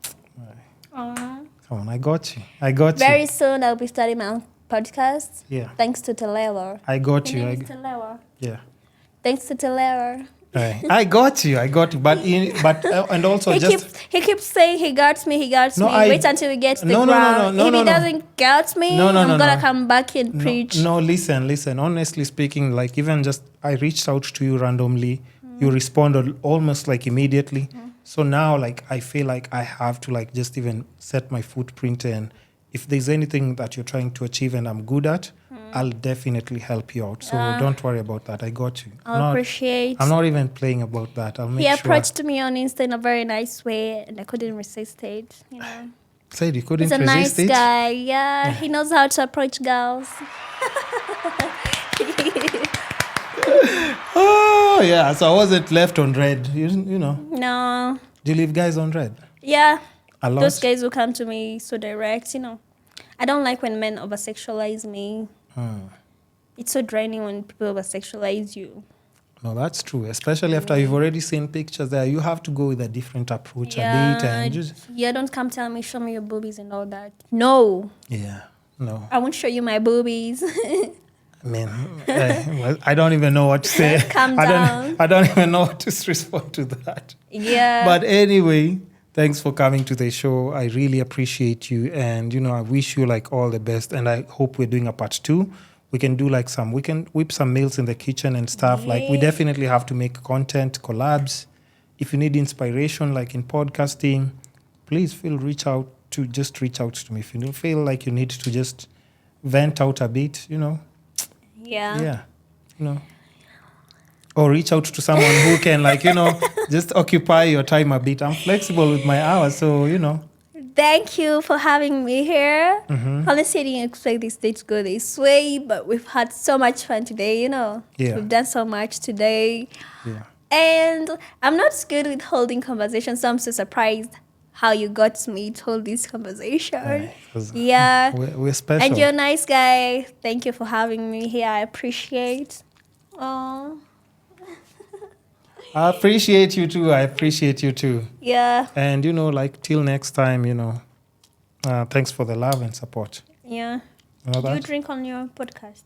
Aww. Come on, I got you. Very soon I'll be starting my own podcast. Yeah. Thanks to Telewa. I got you. Telewa. Yeah. Thanks to Telewa. Right. I got you. But and also he keeps saying he got me. Wait until we get to the ground. If he doesn't get me, I'm gonna come back and preach. No, listen. Honestly speaking, like even just I reached out to you randomly. You responded almost like immediately. So now like I feel like I have to like just even set my footprint, and if there's anything that you're trying to achieve and I'm good at, I'll definitely help you out. So don't worry about that. I got you. Appreciate. I'm not even playing about that. I'll make sure. He approached me on Insta in a very nice way, and I couldn't resist it. Said you couldn't resist it? He's a nice guy. Yeah, he knows how to approach girls. Oh yeah, so I wasn't left on red. You know. No. Do you leave guys on red? Yeah. A lot? Those guys who come to me so direct, I don't like when men over-sexualize me. It's so draining when people over-sexualize you. No, that's true. Especially after you've already seen pictures there. You have to go with a different approach a bit. And don't come tell me, show me your boobies and all that. No. Yeah, no. I won't show you my boobies. I mean, I don't even know what to say. Calm down. I don't even know what to respond to that. Yeah. But anyway, thanks for coming to the show. I really appreciate you. And, I wish you like all the best. And I hope we're doing a part 2. We can do we can whip some meals in the kitchen and stuff. Yeah. Like we definitely have to make content, collabs. If you need inspiration, like in podcasting, please reach out to me. If you feel like you need to just vent out a bit, Yeah. Or reach out to someone who can just occupy your time a bit. I'm flexible with my hours, so Thank you for having me here. Honestly, I didn't expect this day to go this way, but we've had so much fun today, Yeah. We've done so much today. Yeah. And I'm not good with holding conversations, so I'm so surprised how you got me to hold this conversation. Yeah. We're special. And you're a nice guy. Thank you for having me here. I appreciate. Oh. I appreciate you too. Yeah. And, till next time, thanks for the love and support. Yeah. Do you drink on your podcast?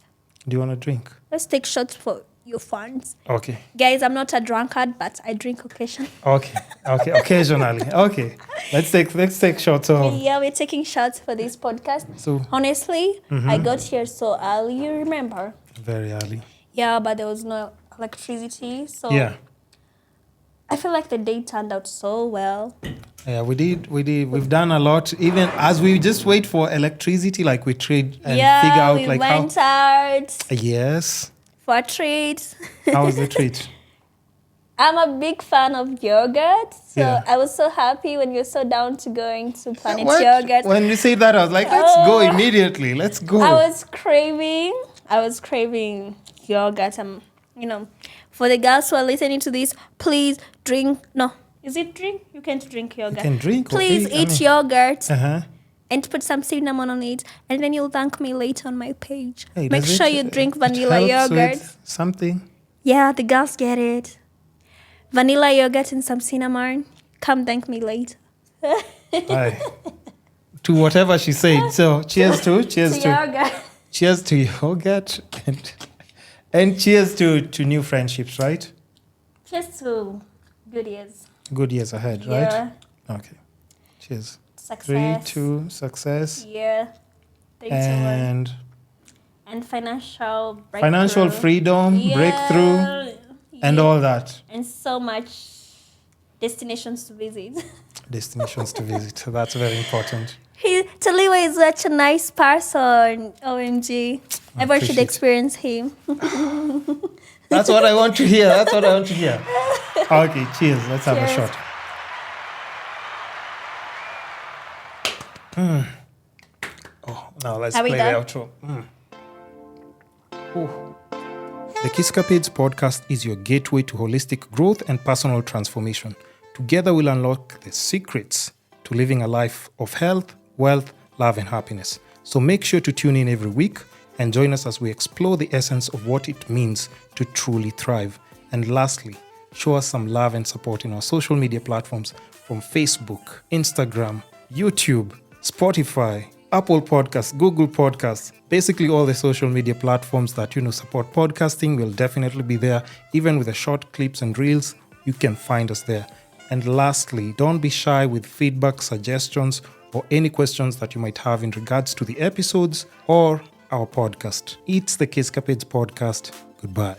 Do you want to drink? Let's take shots for your fans. Okay. Guys, I'm not a drunkard, but I drink occasionally. Okay. Occasionally. Okay. Let's take shots. Yeah, we're taking shots for this podcast. So honestly, I got here so early, you remember? Very early. Yeah, but there was no electricity, so yeah. I feel like the day turned out so well. Yeah, we did. We've done a lot. Even as we just wait for electricity, like we trade and figure out we like went out. Yes. For a treat. How was the treat? I'm a big fan of yogurt, so Yeah. I was so happy when you're so down to going to Planet Yogurt. When you say that, I was like, let's go immediately. Let's go. I was craving yogurt. For the girls who are listening to this, please drink. No, is it drink? You can't drink yogurt. You can drink. Please eat yogurt. Uh-huh. And put some cinnamon on it, and then you'll thank me later on my page. Hey, Make sure you drink vanilla helps yogurt. with something. Yeah, the girls get it. Vanilla yogurt and some cinnamon. Come thank me later. Aye. To whatever she said. So cheers to yogurt. Cheers to yogurt and cheers to new friendships, right? Cheers to good years. Good years ahead, right? Yeah. Okay. Cheers. Success. 3, 2, success. Yeah. Thanks so much. and financial breakthrough. financial freedom, breakthrough, and all that. And so much destinations to visit. Destinations to visit. That's very important. Taliwa is such a nice person. OMG. Everyone should experience him. That's what I want to hear. That's what I want to hear. Okay, cheers. Let's have a shot. Oh, now let's play the outro. The Kisscapades podcast is your gateway to holistic growth and personal transformation. Together we'll unlock the secrets to living a life of health, wealth, love, and happiness. So make sure to tune in every week and join us as we explore the essence of what it means to truly thrive. And lastly, show us some love and support in our social media platforms from Facebook, Instagram, YouTube, Spotify, Apple Podcasts, Google Podcasts, basically all the social media platforms that support podcasting will definitely be there. Even with the short clips and reels, you can find us there. And lastly, don't be shy with feedback, suggestions, or any questions that you might have in regards to the episodes or our podcast. It's the Kisscapades podcast. Goodbye.